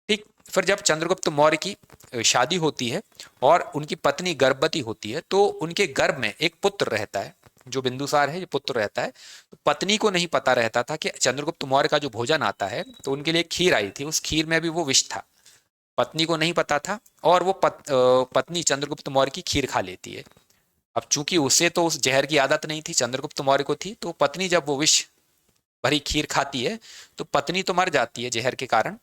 ठीक। फिर जब चंद्रगुप्त मौर्य की शादी होती है और उनकी पत्नी गर्भवती होती है, तो उनके गर्भ में एक पुत्र रहता है, जो बिंदुसार है, ये पुत्र रहता है। तो पत्नी को नहीं पता रहता था कि चंद्रगुप्त मौर्य का जो भोजन आता है, तो उनके लिए खीर आई थी, उस खीर में भी वो विष था। पत्नी को नहीं पता था, और वो पत्नी चंद्रगुप्त मौर्य की खीर खा लेती है। अब चूंकि उसे तो उस जहर की आदत नहीं थी, चंद्रगुप्त मौर्य को थी, तो पत्नी जब वो विष भरी खीर खाती है तो पत्नी तो मर जाती है जहर के कारण।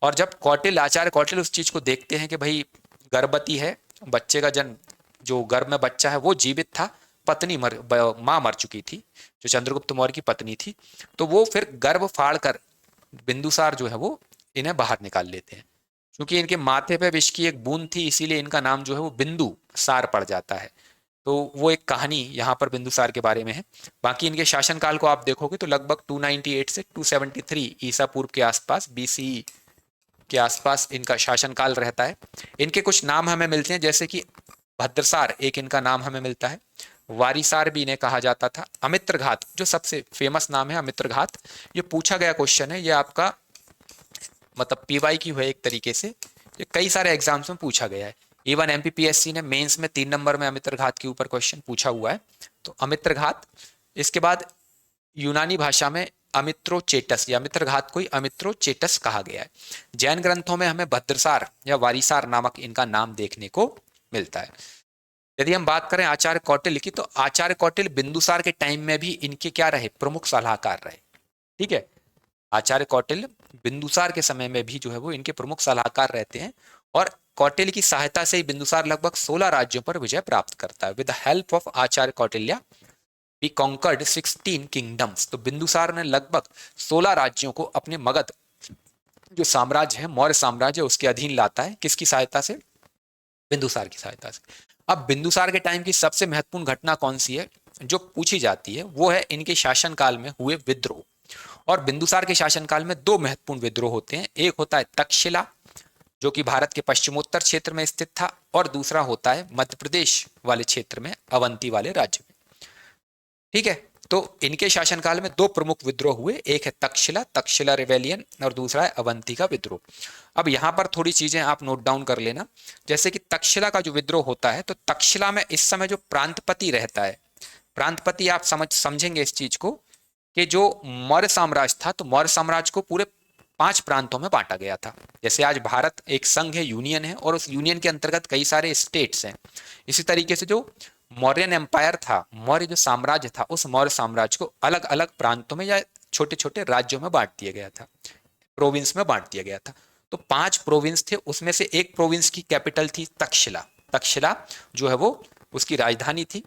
और जब कौटिल्य, आचार्य कौटिल्य उस चीज को देखते हैं कि भाई गर्भवती है, बच्चे का जन्म, जो गर्भ में बच्चा है वो जीवित था, पत्नी मां मर चुकी थी, जो चंद्रगुप्त मौर्य की पत्नी थी, तो वो फिर गर्भ फाड़ कर बिंदुसार जो है वो इन्हें बाहर निकाल लेते हैं। क्योंकि इनके माथे पे विष की एक बूंद थी, इसीलिए इनका नाम जो है वो बिंदु सार पड़ जाता है। तो वो एक कहानी यहाँ पर बिंदुसार के बारे में है। बाकी इनके शासनकाल को आप देखोगे तो लगभग 298 से 273 ईसा पूर्व के आसपास, बीसीई के आसपास इनका शासनकाल रहता है। इनके कुछ नाम हमें मिलते हैं, जैसे कि भद्रसार एक इनका नाम हमें मिलता है, वारिसार भी इन्हें कहा जाता था। अमित्रघात जो सबसे फेमस नाम है, अमित्रघात, ये पूछा गया क्वेश्चन है, ये आपका मतलब पीवाई की हुई एक तरीके से, ये कई सारे एग्जाम्स में पूछा गया है। इवन एमपीपीएससी ने मेंस में 3 नंबर में अमित्रघात के ऊपर क्वेश्चन पूछा हुआ है। तो अमित्रघात, इसके बाद यूनानी भाषा में अमित्रोचेटस, या अमित्रघात को ही अमित्रोचेटस कहा गया है। जैन ग्रंथों में हमें भद्रसार या वारिसार नामक इनका नाम देखने को मिलता है। यदि हम बात करें आचार्य कौटिल्य की, तो आचार्य कौटिल्य बिंदुसार के टाइम में भी इनके क्या रहे, प्रमुख सलाहकार रहे। ठीक है, आचार्य कौटिल्य बिंदुसार के समय में भी जो है वो इनके प्रमुख सलाहकार रहते हैं, और कौटिल्य की सहायता से ही बिंदुसार लगभग 16 राज्यों पर विजय प्राप्त करता है। With the help of Acharya Kautilya we conquered 16 kingdoms. तो बिंदुसार ने लगभग 16 राज्यों को अपने मगध जो साम्राज्य है, मौर्य साम्राज्य, उसके अधीन लाता है। किसकी सहायता से? बिंदुसार की सहायता से। अब बिंदुसार के टाइम की सबसे महत्वपूर्ण घटना कौन सी है जो पूछी जाती है, वो है इनके शासनकाल में हुए विद्रोह। और बिंदुसार के शासनकाल में 2 महत्वपूर्ण विद्रोह होते हैं। एक होता है तक्षशिला, जो कि भारत के पश्चिमोत्तर क्षेत्र में स्थित था, और दूसरा होता है मध्य प्रदेश वाले क्षेत्र में, अवंती वाले राज्य में। ठीक है, तो इनके शासनकाल में 2 प्रमुख विद्रोह हुए, एक है तक्षशिला, तक्षशिला रिवेलियन, और दूसरा है अवंती का विद्रोह। अब यहाँ पर थोड़ी चीजें आप नोट डाउन कर लेना। जैसे कि तक्षशिला का जो विद्रोह होता है, तो तक्षशिला में इस समय जो प्रांतपति रहता है, प्रांतपति आप समझेंगे इस चीज को, कि जो मौर्य साम्राज्य था, तो मौर्य साम्राज्य को पूरे 5 प्रांतों में बांटा गया था। जैसे आज भारत एक संघ है, यूनियन है, और उस यूनियन के अंतर्गत कई सारे स्टेट्स हैं। इसी तरीके से जो मौर्यन एम्पायर था, मौर्य जो साम्राज्य था, उस मौर्य साम्राज्य को अलग अलग प्रांतों में या छोटे छोटे राज्यों में बांट दिया गया था, प्रोविंस में बांट दिया गया था। तो 5 प्रोविंस थे, उसमें से एक प्रोविंस की कैपिटल थी तक्षशिला। तक्षशिला जो है वो उसकी राजधानी थी,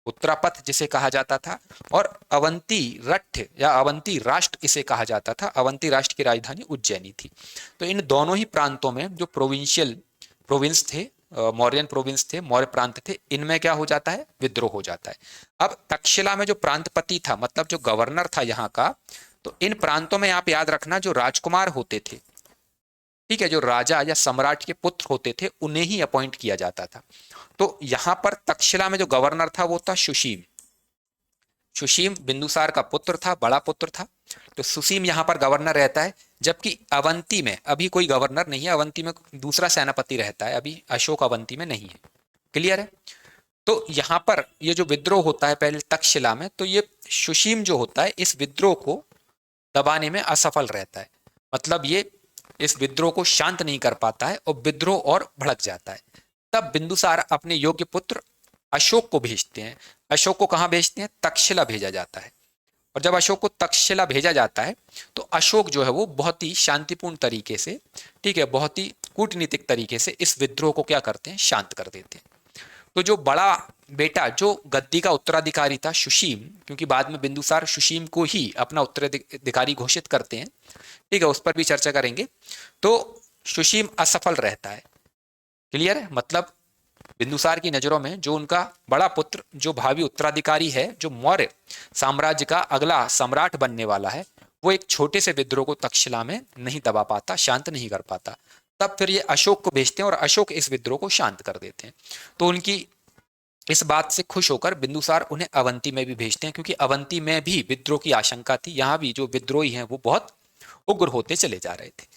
उत्तरापथ जिसे कहा जाता था, और अवंती रठ या अवंती राष्ट्र इसे कहा जाता था। अवंती राष्ट्र की राजधानी उज्जैनी थी। तो इन दोनों ही प्रांतों में जो प्रोविंस थे, मौर्यन प्रोविंस थे, मौर्य प्रांत थे, इनमें क्या हो जाता है, विद्रोह हो जाता है। अब तक्षशिला में जो प्रांतपति था, मतलब जो गवर्नर था यहाँ का, तो इन प्रांतों में आप याद रखना जो राजकुमार होते थे, ठीक है, जो राजा या सम्राट के पुत्र होते थे, उन्हें ही अपॉइंट किया जाता था। तो यहां पर तक्षशिला में जो गवर्नर था वो था सुशीम। सुशीम बिंदुसार का पुत्र था, बड़ा पुत्र था। तो सुशीम यहां पर गवर्नर रहता है, जबकि अवंती में अभी कोई गवर्नर नहीं है, अवंती में दूसरा सेनापति रहता है, अभी अशोक अवंती में नहीं है। क्लियर है? तो यहां पर ये जो विद्रोह होता है पहले तक्षशिला में, तो ये सुशीम जो होता है इस विद्रोह को दबाने में असफल रहता है। मतलब ये इस विद्रोह को शांत नहीं कर पाता है और विद्रोह और भड़क जाता है। तब बिंदुसार अपने योग्य पुत्र अशोक को भेजते हैं। अशोक को कहाँ भेजते हैं? तक्षशिला भेजा जाता है। और जब अशोक को तक्षशिला भेजा जाता है तो अशोक जो है वो बहुत ही शांतिपूर्ण तरीके से, ठीक है, बहुत ही कूटनीतिक तरीके से इस विद्रोह को क्या करते हैं? शांत कर देते हैं। तो जो बड़ा बेटा जो गद्दी का उत्तराधिकारी था सुशीम, क्योंकि बाद में बिंदुसार सुशीम को ही अपना उत्तराधिकारी घोषित करते हैं, ठीक है, उस पर भी चर्चा करेंगे। तो सुशीम असफल रहता है। क्लियर है? मतलब बिंदुसार की नजरों में जो उनका बड़ा पुत्र जो भावी उत्तराधिकारी है, जो मौर्य साम्राज्य का अगला सम्राट बनने वाला है, वो एक छोटे से विद्रोह को तक्षशिला में नहीं दबा पाता, शांत नहीं कर पाता। तब फिर ये अशोक को भेजते हैं और अशोक इस विद्रोह को शांत कर देते हैं। तो उनकी इस बात से खुश होकर बिंदुसार उन्हें अवंती में भी भेजते हैं, क्योंकि अवंती में भी विद्रोह की आशंका थी। यहाँ भी जो विद्रोही हैं वो बहुत उग्र होते चले जा रहे थे।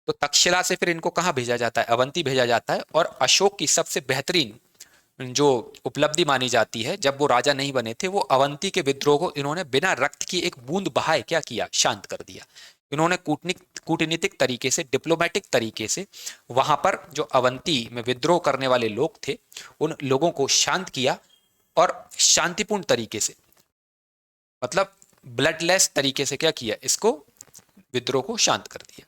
तो तक्षशिला से फिर इनको कहाँ भेजा जाता है? अवंती भेजा जाता है। और अशोक की सबसे बेहतरीन जो उपलब्धि मानी जाती है जब वो राजा नहीं बने थे, वो अवंती के विद्रोह को इन्होंने बिना रक्त की एक बूंद बहाए क्या किया? शांत कर दिया। इन्होंने कूटनीतिक तरीके से, डिप्लोमेटिक तरीके से वहां पर जो अवंती में विद्रोह करने वाले लोग थे उन लोगों को शांत किया और शांतिपूर्ण तरीके से, मतलब ब्लडलेस तरीके से क्या किया? इसको विद्रोह को शांत कर दिया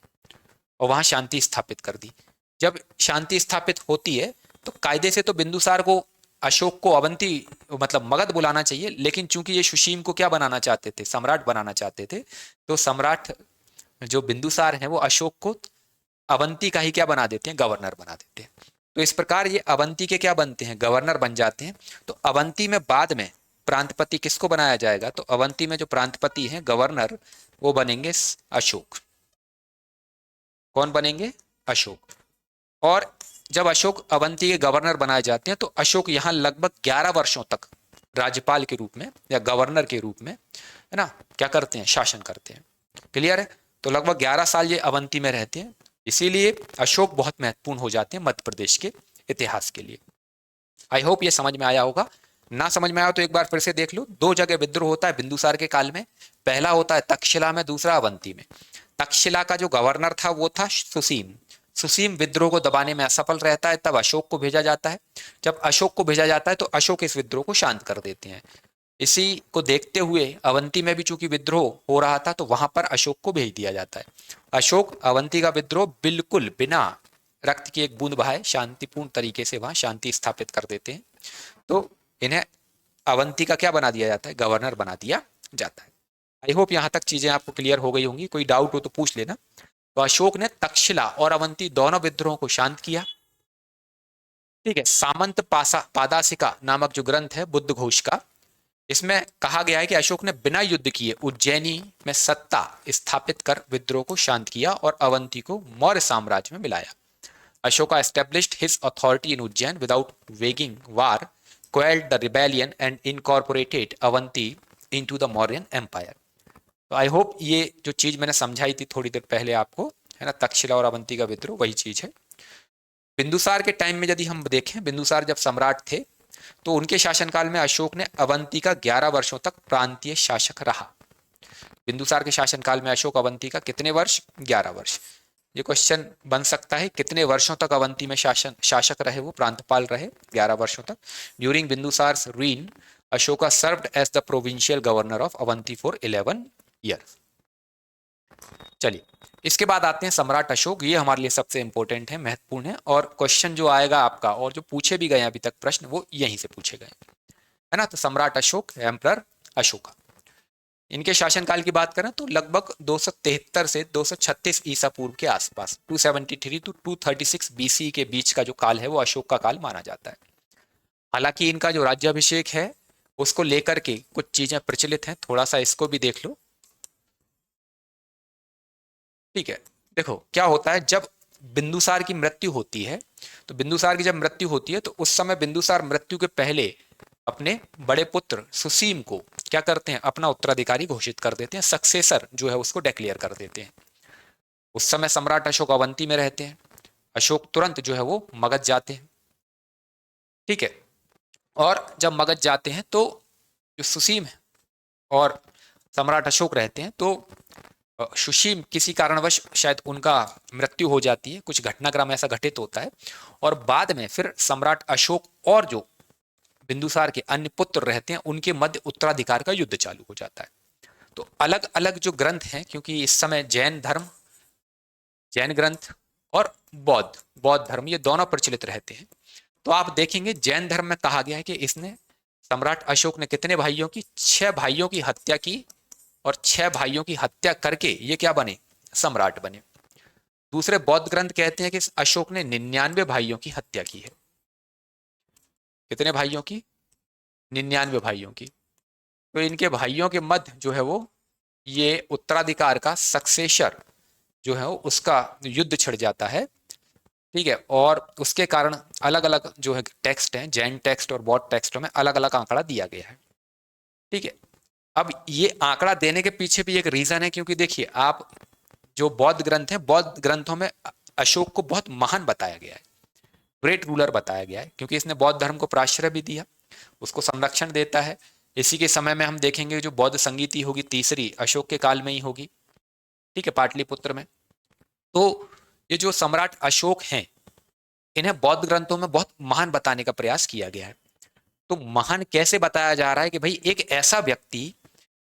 और वहां शांति स्थापित कर दी। जब शांति स्थापित होती है तो कायदे से तो बिंदुसार को अशोक को अवंती मतलब मगध बुलाना चाहिए, लेकिन चूंकि ये सुशीम को क्या बनाना चाहते थे? सम्राट बनाना चाहते थे। तो सम्राट जो बिंदुसार हैं वो अशोक को अवंती का ही क्या बना देते हैं? गवर्नर बना देते हैं। तो इस प्रकार ये अवंती के क्या बनते हैं? गवर्नर बन जाते हैं। तो अवंती में बाद में प्रांतपति किसको बनाया जाएगा? तो अवंती में जो प्रांतपति हैं, गवर्नर, वो बनेंगे अशोक। कौन बनेंगे? अशोक। और जब अशोक अवंती के गवर्नर बनाए जाते हैं तो अशोक यहाँ लगभग 11 वर्षों तक राज्यपाल के रूप में या गवर्नर के रूप में, है ना, क्या करते हैं? शासन करते हैं। क्लियर है? तो लगभग 11 साल ये अवंती में रहते हैं। इसीलिए अशोक बहुत महत्वपूर्ण हो जाते हैं मध्य प्रदेश के इतिहास के लिए। आई होप ये समझ में आया होगा। ना समझ में आया तो एक बार फिर से देख लो। 2 जगह विद्रोह होता है बिंदुसार के काल में। पहला होता है तक्षशिला में, दूसरा अवंती में। तक्षशिला का जो गवर्नर था वो था सुसीम। सुसीम विद्रोह को दबाने में असफल रहता है, तब अशोक को भेजा जाता है। जब अशोक को भेजा जाता है तो अशोक इस विद्रोह को शांत कर देते हैं। इसी को देखते हुए अवंती में भी चूंकि विद्रोह हो रहा था तो वहां पर अशोक को भेज दिया जाता है। अशोक अवंती का विद्रोह बिल्कुल बिना रक्त की एक बूंद बहाए शांतिपूर्ण तरीके से वहां शांति स्थापित कर देते हैं। तो इन्हें अवंती का क्या बना दिया जाता है? गवर्नर बना दिया जाता है। आई होप यहाँ तक चीजें आपको क्लियर हो गई होंगी। कोई डाउट हो तो पूछ लेना। तो अशोक ने तक्षशिला और अवंती दोनों विद्रोहों को शांत किया। ठीक है। सामंत पादासिका नामक जो ग्रंथ है बुद्ध घोष का, इसमें कहा गया है कि अशोक ने बिना युद्ध किए उज्जैनी में सत्ता स्थापित कर विद्रोह को शांत किया और अवंती को मौर्य साम्राज्य में मिलाया। Ashoka established his authority in Ujjain without waging war, quelled the rebellion and incorporated Avanti into the Mauryan Empire. तो आई होप ये जो चीज मैंने समझाई थी थोड़ी देर पहले आपको, है ना, तक्षशिला और अवंती का विद्रोह, वही चीज है। बिंदुसार के टाइम में यदि हम देखें, बिंदुसार जब सम्राट थे तो उनके शासनकाल में अशोक ने अवंती का 11 वर्षों तक प्रांतीय शासक रहा। बिंदुसार के शासनकाल में अशोक अवंती का कितने वर्ष? 11 वर्ष। ये क्वेश्चन बन सकता है कितने वर्षों तक अवंती में शासक रहे, वो प्रांतपाल रहे? 11 वर्षों तक। During Bindusara reign Ashoka served as the provincial governor of Avanti for 11 years. चलिए, इसके बाद आते हैं सम्राट अशोक। ये हमारे लिए सबसे इंपॉर्टेंट है, महत्वपूर्ण है, और क्वेश्चन जो आएगा आपका और जो पूछे भी गए अभी तक प्रश्न, वो यहीं से पूछे गए, है ना। तो सम्राट अशोक, एम्परर अशोका, इनके शासनकाल की बात करें तो लगभग 273 से 236 ईसा पूर्व के आसपास, 273 टू 236 बीसी के बीच का जो काल है वो अशोक का काल माना जाता है। हालांकि इनका जो राज्याभिषेक है उसको लेकर के कुछ चीजें प्रचलित हैं, थोड़ा सा इसको भी देख लो। ठीक है, देखो क्या होता है, जब बिंदुसार की मृत्यु होती है, तो बिंदुसार की जब मृत्यु होती है तो उस समय बिंदुसार मृत्यु के पहले अपने बड़े पुत्र सुसीम को क्या करते हैं? अपना उत्तराधिकारी घोषित कर देते हैं, सक्सेसर जो है उसको डिक्लेयर कर देते हैं। उस समय सम्राट अशोक अवंती में रहते हैं। अशोक तुरंत जो है वो मगध जाते हैं। ठीक है। और जब मगध जाते हैं तो जो सुसीम है और सम्राट अशोक रहते हैं, तो सुशी किसी कारणवश शायद उनका मृत्यु हो जाती है, कुछ घटनाक्रम ऐसा घटित होता है, और बाद में फिर सम्राट अशोक और जो बिंदुसार के अन्य पुत्र रहते हैं उनके मध्य उत्तराधिकार का युद्ध चालू हो जाता है। तो अलग अलग जो ग्रंथ हैं, क्योंकि इस समय जैन धर्म, जैन ग्रंथ और बौद्ध धर्म ये दोनों प्रचलित रहते हैं। तो आप देखेंगे जैन धर्म में कहा गया है कि इसने, सम्राट अशोक ने कितने भाइयों की, 6 भाइयों की हत्या की, और 6 भाइयों की हत्या करके ये क्या बने, सम्राट बने। दूसरे बौद्ध ग्रंथ कहते हैं कि अशोक ने 99 भाइयों की हत्या की है। कितने भाइयों की, 99 भाइयों की। तो इनके भाइयों के मध्य जो है वो ये उत्तराधिकार का सक्सेशर जो है वो उसका युद्ध छिड़ जाता है। ठीक है, और उसके कारण अलग अलग जो है टेक्स्ट हैं, जैन टेक्स्ट और बौद्ध टेक्स्टों में अलग अलग आंकड़ा दिया गया है। ठीक है, अब ये आंकड़ा देने के पीछे भी एक रीजन है, क्योंकि देखिए आप जो बौद्ध ग्रंथ हैं, बौद्ध ग्रंथों में अशोक को बहुत महान बताया गया है, ग्रेट रूलर बताया गया है, क्योंकि इसने बौद्ध धर्म को प्राश्रय भी दिया, उसको संरक्षण देता है। इसी के समय में हम देखेंगे जो बौद्ध संगीति होगी तीसरी अशोक के काल में ही होगी। ठीक है, पाटलिपुत्र में। तो ये जो सम्राट अशोक हैं, इन्हें बौद्ध ग्रंथों में बहुत महान बताने का प्रयास किया गया है। तो महान कैसे बताया जा रहा है कि भाई एक ऐसा व्यक्ति,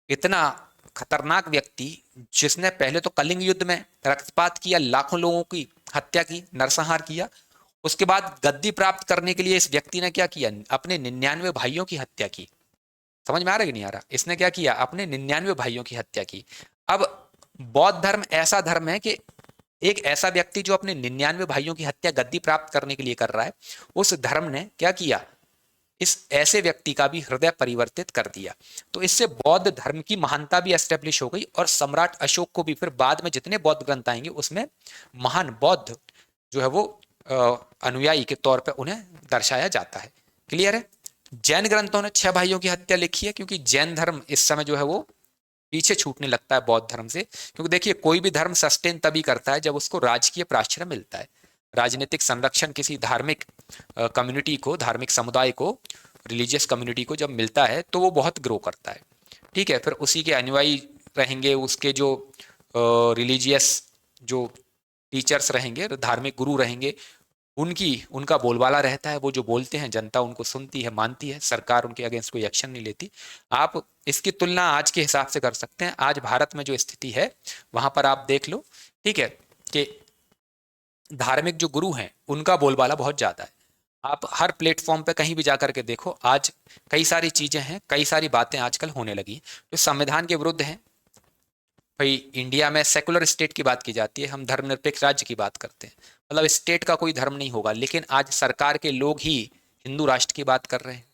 इतना खतरनाक व्यक्ति, जिसने पहले तो कलिंग युद्ध में रक्तपात किया, लाखों लोगों की हत्या की, नरसंहार किया, उसके बाद गद्दी प्राप्त करने के लिए इस व्यक्ति ने क्या किया, अपने 99 भाइयों की हत्या की। समझ में आ रहा है कि नहीं आ रहा? इसने क्या किया, अपने 99 भाइयों की हत्या की। अब बौद्ध धर्म ऐसा धर्म है कि एक ऐसा व्यक्ति जो अपने 99 भाइयों की हत्या गद्दी प्राप्त करने के लिए कर रहा है, उस धर्म ने क्या किया, इस ऐसे व्यक्ति का भी हृदय परिवर्तित कर दिया। तो इससे बौद्ध धर्म की महानता भी एस्टेब्लिश हो गई, और सम्राट अशोक को भी फिर बाद में जितने बौद्ध ग्रंथ आएंगे उसमें महान बौद्ध जो है वो अनुयायी के तौर पर उन्हें दर्शाया जाता है। क्लियर है? जैन ग्रंथों ने 6 भाइयों की हत्या लिखी है, क्योंकि जैन धर्म इस समय जो है वो पीछे छूटने लगता है बौद्ध धर्म से। क्योंकि देखिए कोई भी धर्म सस्टेन तभी करता है जब उसको राजकीय प्राश्रय मिलता है, राजनीतिक संरक्षण किसी धार्मिक कम्युनिटी को, धार्मिक समुदाय को, रिलीजियस कम्युनिटी को जब मिलता है तो वो बहुत ग्रो करता है। ठीक है, फिर उसी के अनुयायी रहेंगे, उसके जो रिलीजियस जो टीचर्स रहेंगे, धार्मिक गुरु रहेंगे, उनका बोलबाला रहता है, वो जो बोलते हैं जनता उनको सुनती है, मानती है, सरकार उनके अगेंस्ट कोई एक्शन नहीं लेती। आप इसकी तुलना आज के हिसाब से कर सकते हैं, आज भारत में जो स्थिति है वहां पर आप देख लो। ठीक है, कि धार्मिक जो गुरु हैं उनका बोलबाला बहुत ज्यादा है। आप हर प्लेटफॉर्म पे कहीं भी जाकर के देखो, आज कई सारी चीजें हैं, कई सारी बातें आजकल होने लगी जो संविधान के विरुद्ध हैं। भाई इंडिया में सेकुलर स्टेट की बात की जाती है, हम धर्मनिरपेक्ष राज्य की बात करते हैं, मतलब स्टेट का कोई धर्म नहीं होगा, लेकिन आज सरकार के लोग ही हिंदू राष्ट्र की बात कर रहे हैं।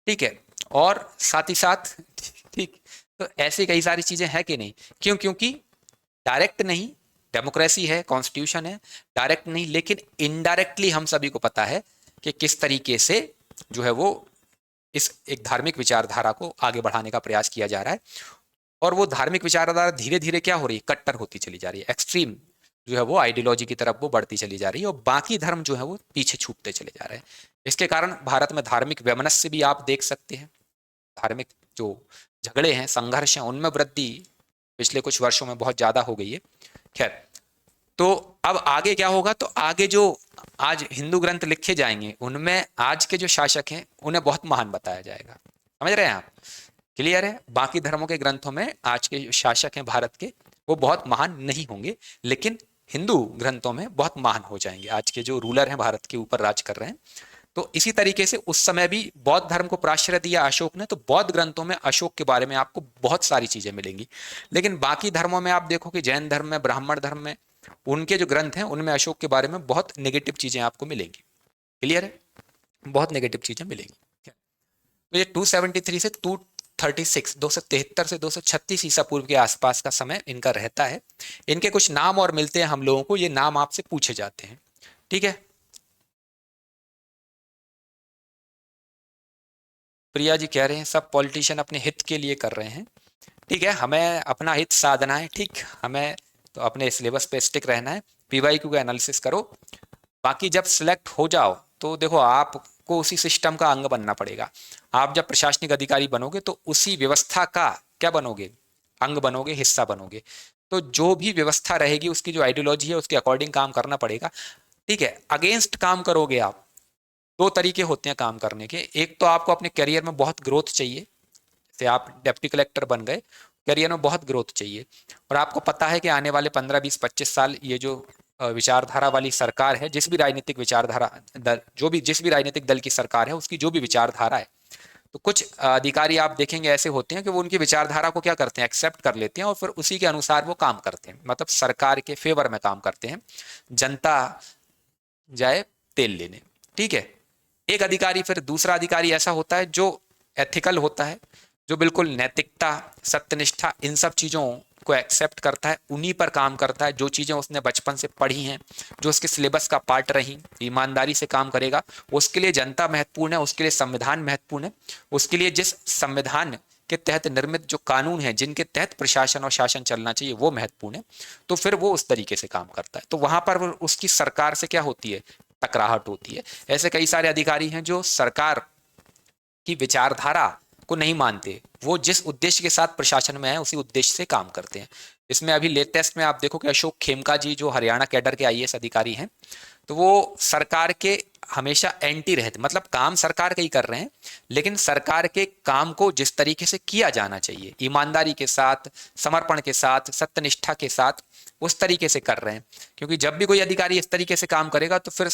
ठीक है, और साथ ही साथ ठीक, तो ऐसी कई सारी चीजें हैं कि नहीं, क्यों? क्योंकि डायरेक्ट नहीं, डेमोक्रेसी है, कॉन्स्टिट्यूशन है, डायरेक्ट नहीं, लेकिन इनडायरेक्टली हम सभी को पता है कि किस तरीके से जो है वो इस एक धार्मिक विचारधारा को आगे बढ़ाने का प्रयास किया जा रहा है। और वो धार्मिक विचारधारा धीरे धीरे क्या हो रही है, कट्टर होती चली जा रही है, एक्सट्रीम जो है वो आइडियोलॉजी की तरफ वो बढ़ती चली जा रही है, और बाकी धर्म जो है वो पीछे छूटते चले जा रहे हैं। इसके कारण भारत में धार्मिक वैमनस्य भी आप देख सकते हैं, धार्मिक जो झगड़े हैं, संघर्ष हैं, उनमें वृद्धि पिछले कुछ वर्षों में बहुत ज्यादा हो गई है। खैर, तो अब आगे क्या होगा, तो आगे जो आज हिंदू ग्रंथ लिखे जाएंगे उनमें आज के जो शासक हैं उन्हें बहुत महान बताया जाएगा। समझ रहे हैं आप? क्लियर है? बाकी धर्मों के ग्रंथों में आज के जो शासक हैं भारत के वो बहुत महान नहीं होंगे, लेकिन हिंदू ग्रंथों में बहुत महान हो जाएंगे आज के जो रूलर हैं भारत के ऊपर राज कर रहे हैं। तो इसी तरीके से उस समय भी बौद्ध धर्म को प्राश्रय दिया अशोक ने, तो बौद्ध ग्रंथों में अशोक के बारे में आपको बहुत सारी चीजें मिलेंगी। लेकिन बाकी धर्मों में आप देखो कि जैन धर्म में, ब्राह्मण धर्म में, उनके जो ग्रंथ हैं उनमें अशोक के बारे में बहुत नेगेटिव चीजें आपको मिलेंगी। क्लियर है? बहुत नेगेटिव चीजें मिलेंगी। तो ये 273 से 236, 273 से 236 ईसा पूर्व के आसपास का समय इनका रहता है। इनके कुछ नाम और मिलते हैं हम लोगों को, ये नाम आपसे पूछे जाते हैं। ठीक है, प्रिया जी कह रहे हैं सब पॉलिटिशियन अपने हित के लिए कर रहे हैं। ठीक है, हमें अपना हित साधना है, ठीक, हमें तो अपने सिलेबस पे स्टिक रहना है, पीवाईक्यू का एनालिसिस करो। बाकी जब सिलेक्ट हो जाओ तो देखो आपको उसी सिस्टम का अंग बनना पड़ेगा। आप जब प्रशासनिक अधिकारी बनोगे तो उसी व्यवस्था का क्या बनोगे, अंग बनोगे, हिस्सा बनोगे। तो जो भी व्यवस्था रहेगी उसकी जो आइडियोलॉजी है उसके अकॉर्डिंग काम करना पड़ेगा। ठीक है, अगेंस्ट काम करोगे आप, दो तरीके होते हैं काम करने के। एक तो आपको अपने करियर में बहुत ग्रोथ चाहिए, जैसे आप डिप्टी कलेक्टर बन गए, करियर में बहुत ग्रोथ चाहिए, और आपको पता है कि आने वाले 15 20 25 साल ये जो विचारधारा वाली सरकार है, जिस भी राजनीतिक विचारधारा दल, जो भी जिस भी राजनीतिक दल की सरकार है उसकी जो भी विचारधारा है, तो कुछ अधिकारी आप देखेंगे ऐसे होते हैं कि वो उनकी विचारधारा को क्या करते हैं, एक्सेप्ट कर लेते हैं और फिर उसी के अनुसार वो काम करते हैं, मतलब सरकार के फेवर में काम करते हैं, जनता जाए तेल लेने। ठीक है, एक अधिकारी, फिर दूसरा अधिकारी ऐसा होता है जो एथिकल होता है, जो बिल्कुल नैतिकता, सत्यनिष्ठा, इन सब चीज़ों को एक्सेप्ट करता है, उन्हीं पर काम करता है, जो चीज़ें उसने बचपन से पढ़ी हैं, जो उसके सिलेबस का पार्ट रही, ईमानदारी से काम करेगा। उसके लिए जनता महत्वपूर्ण है, उसके लिए संविधान महत्वपूर्ण है, उसके लिए जिस संविधान के तहत निर्मित जो कानून हैं, जिनके तहत प्रशासन और शासन चलना चाहिए, वो महत्वपूर्ण है। तो फिर वो उस तरीके से काम करता है, तो वहां पर उसकी सरकार से क्या होती है, टकराहट होती है। ऐसे कई सारे अधिकारी हैं जो सरकार की विचारधारा को नहीं मानते, वो जिस उद्देश्य के साथ प्रशासन में है उसी उद्देश्य से काम करते हैं। इसमें अभी लेटेस्ट में आप देखो कि अशोक खेमका जी जो हरियाणा कैडर के आईएएस अधिकारी हैं, तो वो सरकार के हमेशा एंटी रहते, मतलब काम सरकार का ही कर रहे हैं, लेकिन सरकार के काम को जिस तरीके से किया जाना चाहिए, ईमानदारी के साथ, समर्पण के साथ, सत्यनिष्ठा के साथ, उस तरीके से कर रहे हैं। क्योंकि जब भी कोई अधिकारी इस तरीके से काम करेगा तो फिर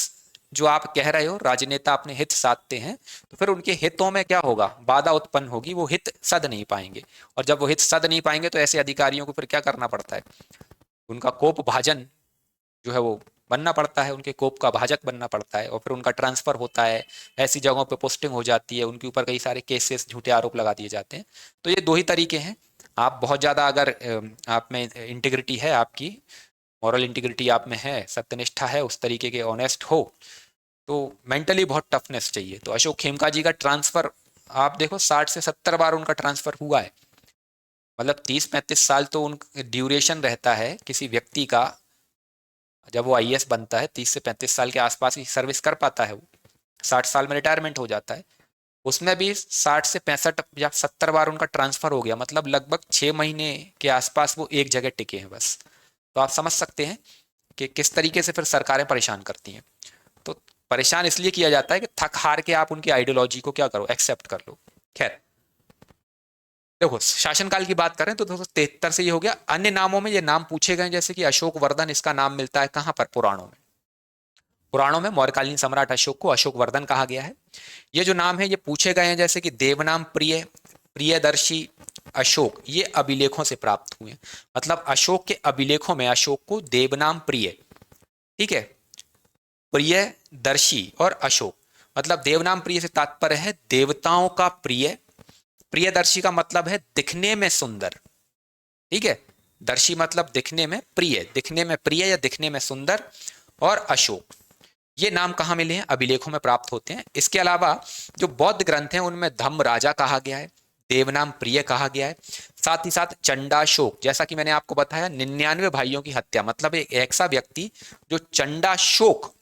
जो आप कह रहे हो राजनेता अपने हित साधते हैं, तो फिर उनके हितों में क्या होगा, बाधा उत्पन्न होगी, वो हित सध नहीं पाएंगे। और जब वो हित सध नहीं पाएंगे तो ऐसे अधिकारियों को फिर क्या करना पड़ता है, उनका कोप भाजन जो है वो बनना पड़ता है, उनके कोप का भाजक बनना पड़ता है, और फिर उनका ट्रांसफर होता है, ऐसी जगहों पे पोस्टिंग हो जाती है, उनके ऊपर कई सारे केसेस, झूठे आरोप लगा दिए जाते हैं। तो ये दो ही तरीके हैं। आप बहुत ज़्यादा अगर आप में इंटीग्रिटी है, आपकी मॉरल इंटीग्रिटी आप में है, सत्यनिष्ठा है, उस तरीके के ऑनेस्ट हो, तो मेंटली बहुत टफनेस चाहिए। तो अशोक खेमका जी का ट्रांसफर आप देखो 60 से 70 बार उनका ट्रांसफर हुआ है, मतलब 30 35 साल तो उन ड्यूरेशन रहता है किसी व्यक्ति का, जब वो आईएएस बनता है 30 से 35 साल के आसपास ही सर्विस कर पाता है वो, 60 साल में रिटायरमेंट हो जाता है। उसमें भी 60 से 65 या 70 बार उनका ट्रांसफर हो गया, मतलब लगभग 6 महीने के आसपास वो एक जगह टिके हैं बस। तो आप समझ सकते हैं कि किस तरीके से फिर सरकारें परेशान करती हैं। तो परेशान इसलिए किया जाता है कि थक हार के आप उनकी आइडियोलॉजी को क्या करो, एक्सेप्ट कर लो। खैर, देखो शासनकाल की बात करें तो 273 से ये हो गया। अन्य नामों में ये नाम पूछे गए, जैसे कि अशोक वर्धन, इसका नाम मिलता है कहां पर, पुराणों में। पुराणों में मौर्यकालीन सम्राट अशोक को अशोक वर्धन कहा गया है। ये जो नाम है ये पूछे गए हैं, जैसे कि देवनाम प्रिय, प्रियदर्शी, अशोक, ये अभिलेखों से प्राप्त हुए हैं। मतलब अशोक के अभिलेखों में अशोक को देवनाम प्रिय, ठीक है, प्रियदर्शी और अशोक, मतलब देवनाम प्रिय से तात्पर्य है देवताओं का प्रिय, प्रियदर्शी का मतलब है दिखने में सुंदर, ठीक है, दर्शी मतलब दिखने में प्रिय, दिखने में प्रिय या दिखने में सुंदर, और अशोक, ये नाम कहाँ मिले हैं, अभिलेखों में प्राप्त होते हैं। इसके अलावा जो बौद्ध ग्रंथ हैं उनमें धम्म राजा कहा गया है, देवनाम प्रिय कहा गया है, साथ ही साथ चंडाशोक, जैसा कि मैंने आपको बताया 99 भाइयों की हत्या, मतलब एक ऐसा व्यक्ति जो चंडाशोक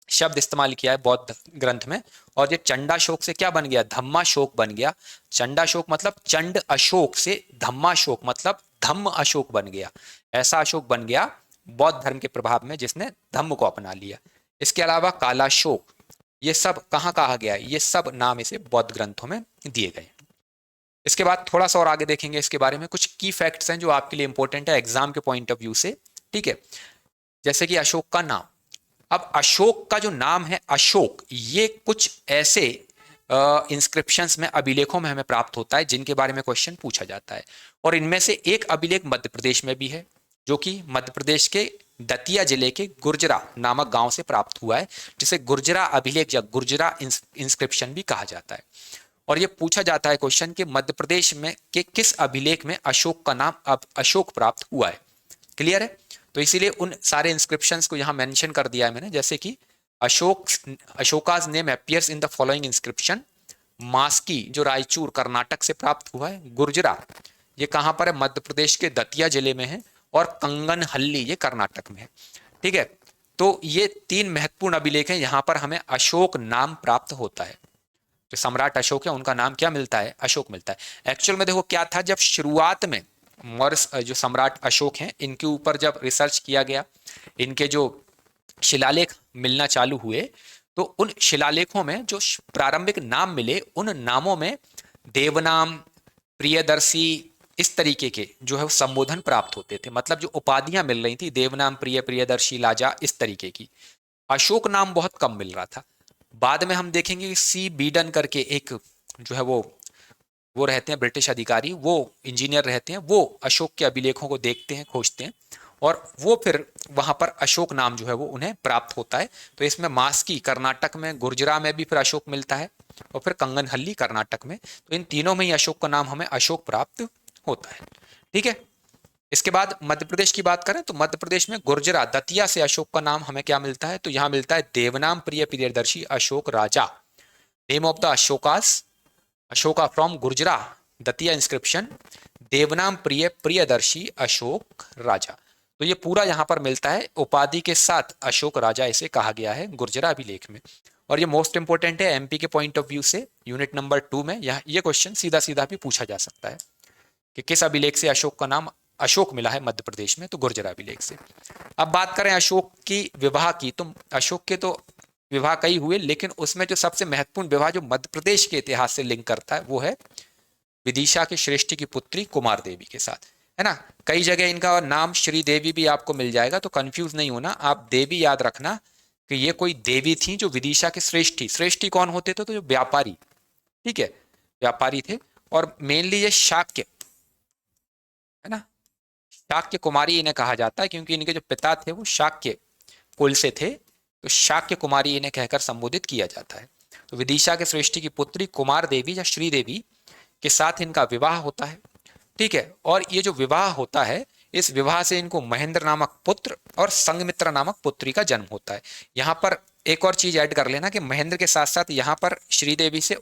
शब्द इस्तेमाल किया है बौद्ध ग्रंथ में, और ये चंडाशोक से क्या बन गया, धम्माशोक बन गया। चंडाशोक मतलब चंड अशोक से धम्माशोक मतलब धम्म अशोक बन गया, ऐसा अशोक बन गया बौद्ध धर्म के प्रभाव में जिसने धम्म को अपना लिया। इसके अलावा कालाशोक, ये सब कहाँ कहा गया है, ये सब नाम इसे बौद्ध ग्रंथों में दिए गए। इसके बाद थोड़ा सा और आगे देखेंगे इसके बारे में, कुछ की फैक्ट्स हैं जो आपके लिए इंपॉर्टेंट है एग्जाम के पॉइंट ऑफ व्यू से, ठीक है। जैसे कि अशोक का नाम, अब अशोक का जो नाम है अशोक, ये कुछ ऐसे इंस्क्रिप्शंस में, अभिलेखों में हमें प्राप्त होता है जिनके बारे में क्वेश्चन पूछा जाता है। और इनमें से एक अभिलेख मध्य प्रदेश में भी है, जो कि मध्य प्रदेश के दतिया जिले के गुर्जरा नामक गांव से प्राप्त हुआ है, जिसे गुर्जरा अभिलेख या गुर्जरा इंस्क्रिप्शन भी कहा जाता है। और ये पूछा जाता है क्वेश्चन कि मध्य प्रदेश में के किस अभिलेख में अशोक का नाम अब अशोक प्राप्त हुआ है। क्लियर है, तो इसीलिए उन सारे इंस्क्रिप्शंस को यहाँ मेंशन कर दिया है मैंने, जैसे कि Ashok, Ashoka's name appears in the following inscription, Maski जो रायचूर कर्नाटक से प्राप्त हुआ है, गुर्जरा ये कहाँ पर है, मध्य प्रदेश के दतिया जिले में है, और कंगनहल्ली ये कर्नाटक में है, ठीक है। तो ये 3 महत्वपूर्ण अभिलेख हैं, यहाँ पर हमें अशोक नाम प्राप्त होता है। जो सम्राट अशोक है उनका नाम क्या मिलता है, अशोक मिलता है। एक्चुअल में देखो क्या था, जब शुरुआत में मौर्य जो सम्राट अशोक हैं, इनके ऊपर जब रिसर्च किया गया, इनके जो शिलालेख मिलना चालू हुए, तो उन शिलालेखों में जो प्रारंभिक नाम मिले, उन नामों में देवनाम, प्रियदर्शी, इस तरीके के जो है वो संबोधन प्राप्त होते थे। मतलब जो उपाधियां मिल रही थी, देवनाम, प्रिय, प्रियदर्शी, लाजा, इस तरीके की। अशोक नाम बहुत कम मिल रहा था। बाद में हम देखेंगे कि सी बीडन करके एक जो है वो रहते हैं ब्रिटिश अधिकारी, वो इंजीनियर रहते हैं, वो अशोक के अभिलेखों को देखते हैं, खोजते हैं, और वो फिर वहां पर अशोक नाम जो है वो उन्हें प्राप्त होता है। तो इसमें मास्की कर्नाटक में, गुर्जरा में भी फिर अशोक मिलता है, और फिर कंगनहल्ली कर्नाटक में। तो इन तीनों में ही अशोक का नाम हमें अशोक प्राप्त होता है। ठीक है। इसके बाद मध्य प्रदेश की बात करें तो मध्य प्रदेश में गुर्जरा दतिया से अशोक का नाम हमें क्या मिलता है, तो यहां मिलता है देवनाम प्रिय प्रियदर्शी अशोक राजा। Name of the Ashokas, Ashoka from Gurjara Datia inscription, Devanam Priya Priyadarshi Ashok राजा। तो ये पूरा यहां पर मिलता है, उपाधि के साथ अशोक राजा इसे कहा गया है गुर्जरा अभिलेख में। और ये मोस्ट इंपोर्टेंट है एमपी के पॉइंट ऑफ व्यू से, यूनिट नंबर 2 में ये क्वेश्चन सीधा सीधा भी पूछा जा सकता है कि किस अभिलेख से अशोक का नाम अशोक मिला है मध्य प्रदेश में, तो गुर्जर अभिलेख से। अब बात करें अशोक की विवाह की, तो अशोक के तो विवाह कई हुए, लेकिन उसमें जो सबसे महत्वपूर्ण विवाह जो मध्य प्रदेश के इतिहास से लिंक करता है वो है विदिशा के श्रेष्ठी की पुत्री कुमार देवी के साथ, है ना। कई जगह इनका नाम श्री देवी भी आपको मिल जाएगा, तो कंफ्यूज नहीं होना, आप देवी याद रखना कि ये कोई देवी थी जो विदिशा के श्रेष्ठी। श्रेष्ठी कौन होते थे, तो जो व्यापारी, ठीक है, व्यापारी थे। और मेनली ये शाक्य, है ना, शाक्य कुमारी इन्हें कहा जाता है, क्योंकि इनके जो पिता थे वो शाक्य कुल से थे, तो शाक्य कुमारी इन्हें कहकर संबोधित किया जाता है। तो विदिशा के श्रेष्ठी की पुत्री कुमार देवी या श्री देवी के साथ इनका विवाह होता है। ठीक है। और ये जो विवाह होता है, इस विवाह से इनको महेंद्र नामक पुत्र और संगमित्रा नामक पुत्री का जन्म होता है। यहां पर एक और चीज ऐड कर लेना कि महेंद्र के साथ साथ यहां पर श्रीदेवी से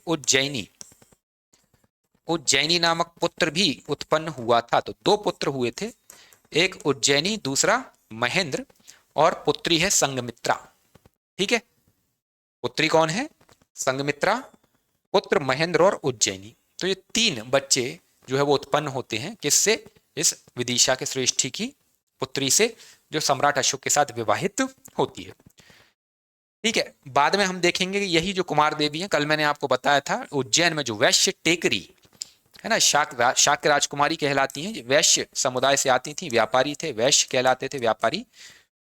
उज्जैनी नामक पुत्र भी उत्पन्न हुआ था। तो 2 पुत्र हुए थे, एक उज्जैनी, दूसरा महेंद्र, और पुत्री है संगमित्रा। ठीक है। पुत्री कौन है, संगमित्रा, पुत्र महेंद्र और उज्जैनी। तो ये 3 बच्चे जो है वो उत्पन्न होते हैं, किससे, इस विदिशा के श्रेष्ठी की पुत्री से, जो सम्राट अशोक के साथ विवाहित होती है। ठीक है। बाद में हम देखेंगे कि यही जो कुमार देवी है, कल मैंने आपको बताया था उज्जैन में जो वैश्य टेकरी है ना, शाक्य राजकुमारी कहलाती हैं, वैश्य समुदाय से आती थी, व्यापारी थे, वैश्य कहलाते थे, व्यापारी।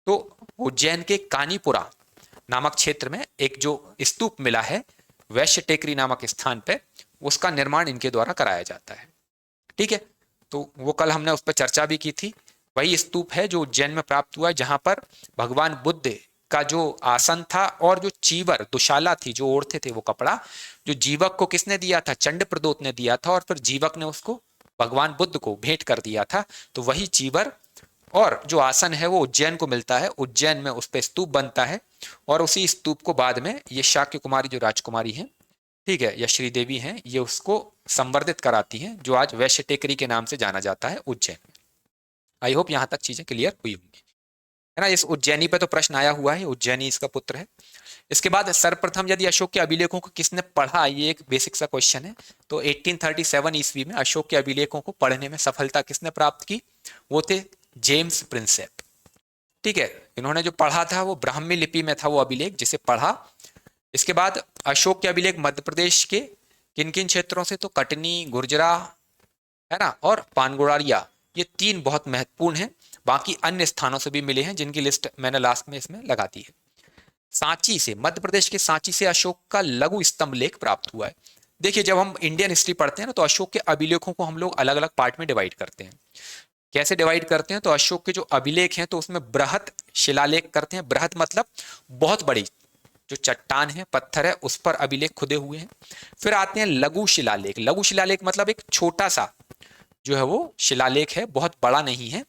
तो उज्जैन के कानीपुरा नामक क्षेत्र में एक जो स्तूप मिला है वैश्य टेकरी नामक स्थान पे, उसका निर्माण इनके द्वारा कराया जाता है। ठीक है। तो वो कल हमने उस पर चर्चा भी की थी। वही स्तूप है जो उज्जैन में प्राप्त हुआ है, जहां पर भगवान बुद्ध का जो आसन था और जो चीवर दुशाला थी, जो ओढ़ते थे वो कपड़ा, जो जीवक को किसने दिया था, चंड प्रदोत ने दिया था, और फिर जीवक ने उसको भगवान बुद्ध को भेंट कर दिया था। तो वही चीवर और जो आसन है वो उज्जैन को मिलता है, उज्जैन में उस पर स्तूप बनता है, और उसी स्तूप को बाद में ये शाक्य कुमारी जो राजकुमारी है, ठीक है, या श्रीदेवी हैं, ये उसको संवर्धित कराती हैं, जो आज वैश्य टेकरी के नाम से जाना जाता है उज्जैन में। आई होप यहां तक चीजें क्लियर हुई होंगी, है ना। इस उज्जैनी पे तो प्रश्न आया हुआ है, उज्जैनी इसका पुत्र है। इसके बाद सर्वप्रथम यदि अशोक के अभिलेखों को किसने पढ़ा, ये एक बेसिक सा क्वेश्चन है। तो 1837 ईस्वी में अशोक के अभिलेखों को पढ़ने में सफलता किसने प्राप्त की, वो थे जेम्स प्रिंसेप। ठीक है। इन्होंने जो पढ़ा था वो ब्राह्मी लिपि में था वो अभिलेख, जिसे पढ़ा। इसके बाद अशोक के अभिलेख मध्य प्रदेश के किन किन क्षेत्रों से, तो कटनी, गुर्जरा, है ना, और पानगुड़ारिया, ये 3 बहुत महत्वपूर्ण हैं। बाकी अन्य स्थानों से भी मिले हैं, जिनकी लिस्ट मैंने लास्ट में इसमें लगा दी है। सांची से, मध्य प्रदेश के सांची से अशोक का लघु स्तंभ लेख प्राप्त हुआ है। देखिए, जब हम इंडियन हिस्ट्री पढ़ते हैं ना, तो अशोक के अभिलेखों को हम लोग अलग अलग पार्ट में डिवाइड करते हैं। कैसे डिवाइड करते हैं, तो अशोक के जो अभिलेख हैं तो उसमें बृहत शिलालेख करते हैं। बृहत मतलब बहुत बड़ी जो चट्टान है, पत्थर है, उस पर अभिलेख खुदे हुए हैं। फिर आते हैं लघु शिलालेख। लघु शिलालेख मतलब एक छोटा सा जो है वो शिलालेख है, बहुत बड़ा नहीं है,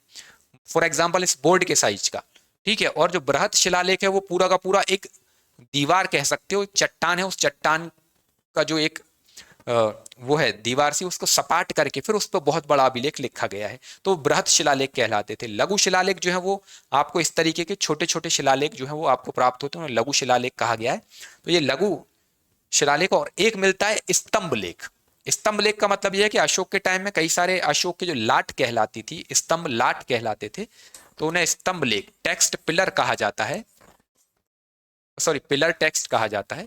फॉर एग्जाम्पल इस बोर्ड के साइज का। ठीक है। और जो बृहत शिलालेख है वो पूरा का पूरा एक दीवार कह सकते हो, चट्टान है, उस चट्टान का जो एक वो है दीवार सी, उसको सपाट करके फिर उस पर बहुत बड़ा अभिलेख लिखा गया है, तो बृहत शिलालेख कहलाते थे। लघु शिलालेख जो है वो आपको इस तरीके के छोटे छोटे शिलालेख जो है वो आपको प्राप्त होते हैं, लघु शिलालेख कहा गया है। तो ये लघु शिलालेख, और एक मिलता है स्तंभ लेख। स्तंभ लेख का मतलब यह है कि अशोक के टाइम में कई सारे अशोक की जो लाट कहलाती थी, स्तंभ लाट कहलाते थे, तो उन्हें स्तंभ लेख, टेक्स्ट पिलर कहा जाता है, सॉरी पिलर टेक्स्ट कहा जाता है,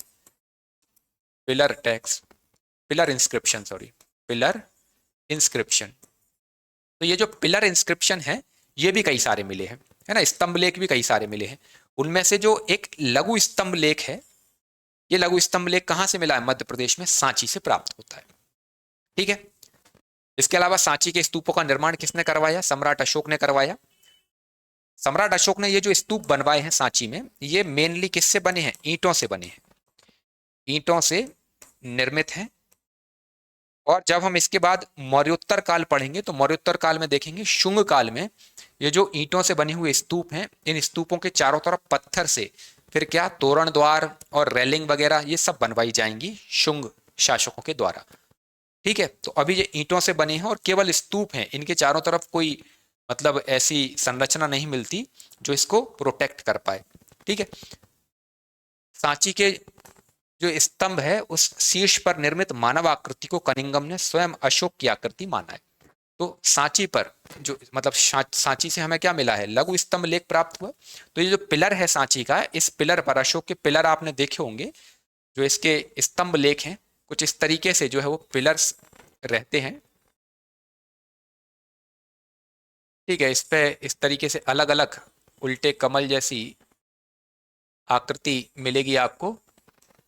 pillar text, pillar inscription, sorry pillar inscription. तो ये जो पिलर इंस्क्रिप्शन है ये भी कई सारे मिले हैं, है ना, स्तंभ लेख भी कई सारे मिले हैं। उनमें से जो एक लघु स्तंभ लेख है, ये लघु स्तंभ लेख कहां से मिला है? मध्य प्रदेश में सांची से प्राप्त होता है। ठीक है। इसके अलावा सांची के स्तूपों का निर्माण किसने करवाया? सम्राट अशोक ने करवाया। सम्राट अशोक ने ये जो स्तूप बनवाए हैं सांची में, ये मेनली किससे बने हैं? ईंटों से बने हैं, ईंटों से निर्मित हैं। और जब हम इसके बाद मौर्योत्तर काल पढ़ेंगे तो मौर्योत्तर काल में देखेंगे शुंग काल में ये जो ईंटों से बने हुए स्तूप हैं, इन स्तूपों के चारों तरफ पत्थर से फिर क्या तोरण द्वार और रेलिंग वगैरह ये सब बनवाई जाएंगी शुंग शासकों के द्वारा। ठीक है। तो अभी ये ईंटों से बने हैं और केवल स्तूप हैं, इनके चारों तरफ कोई मतलब ऐसी संरचना नहीं मिलती जो इसको प्रोटेक्ट कर पाए। ठीक है। सांची के जो स्तंभ है उस शीर्ष पर निर्मित मानव आकृति को कनिंगम ने स्वयं अशोक की आकृति माना है। तो सांची पर जो मतलब सांची से हमें क्या मिला है? लघु स्तंभ लेख प्राप्त हुआ। तो ये जो पिलर है सांची का, इस पिलर पर, अशोक के पिलर आपने देखे होंगे, जो इसके स्तंभ लेख हैं कुछ इस तरीके से जो है वो पिलर्स रहते हैं। ठीक है। इस पे इस तरीके से अलग अलग उल्टे कमल जैसी आकृति मिलेगी आपको।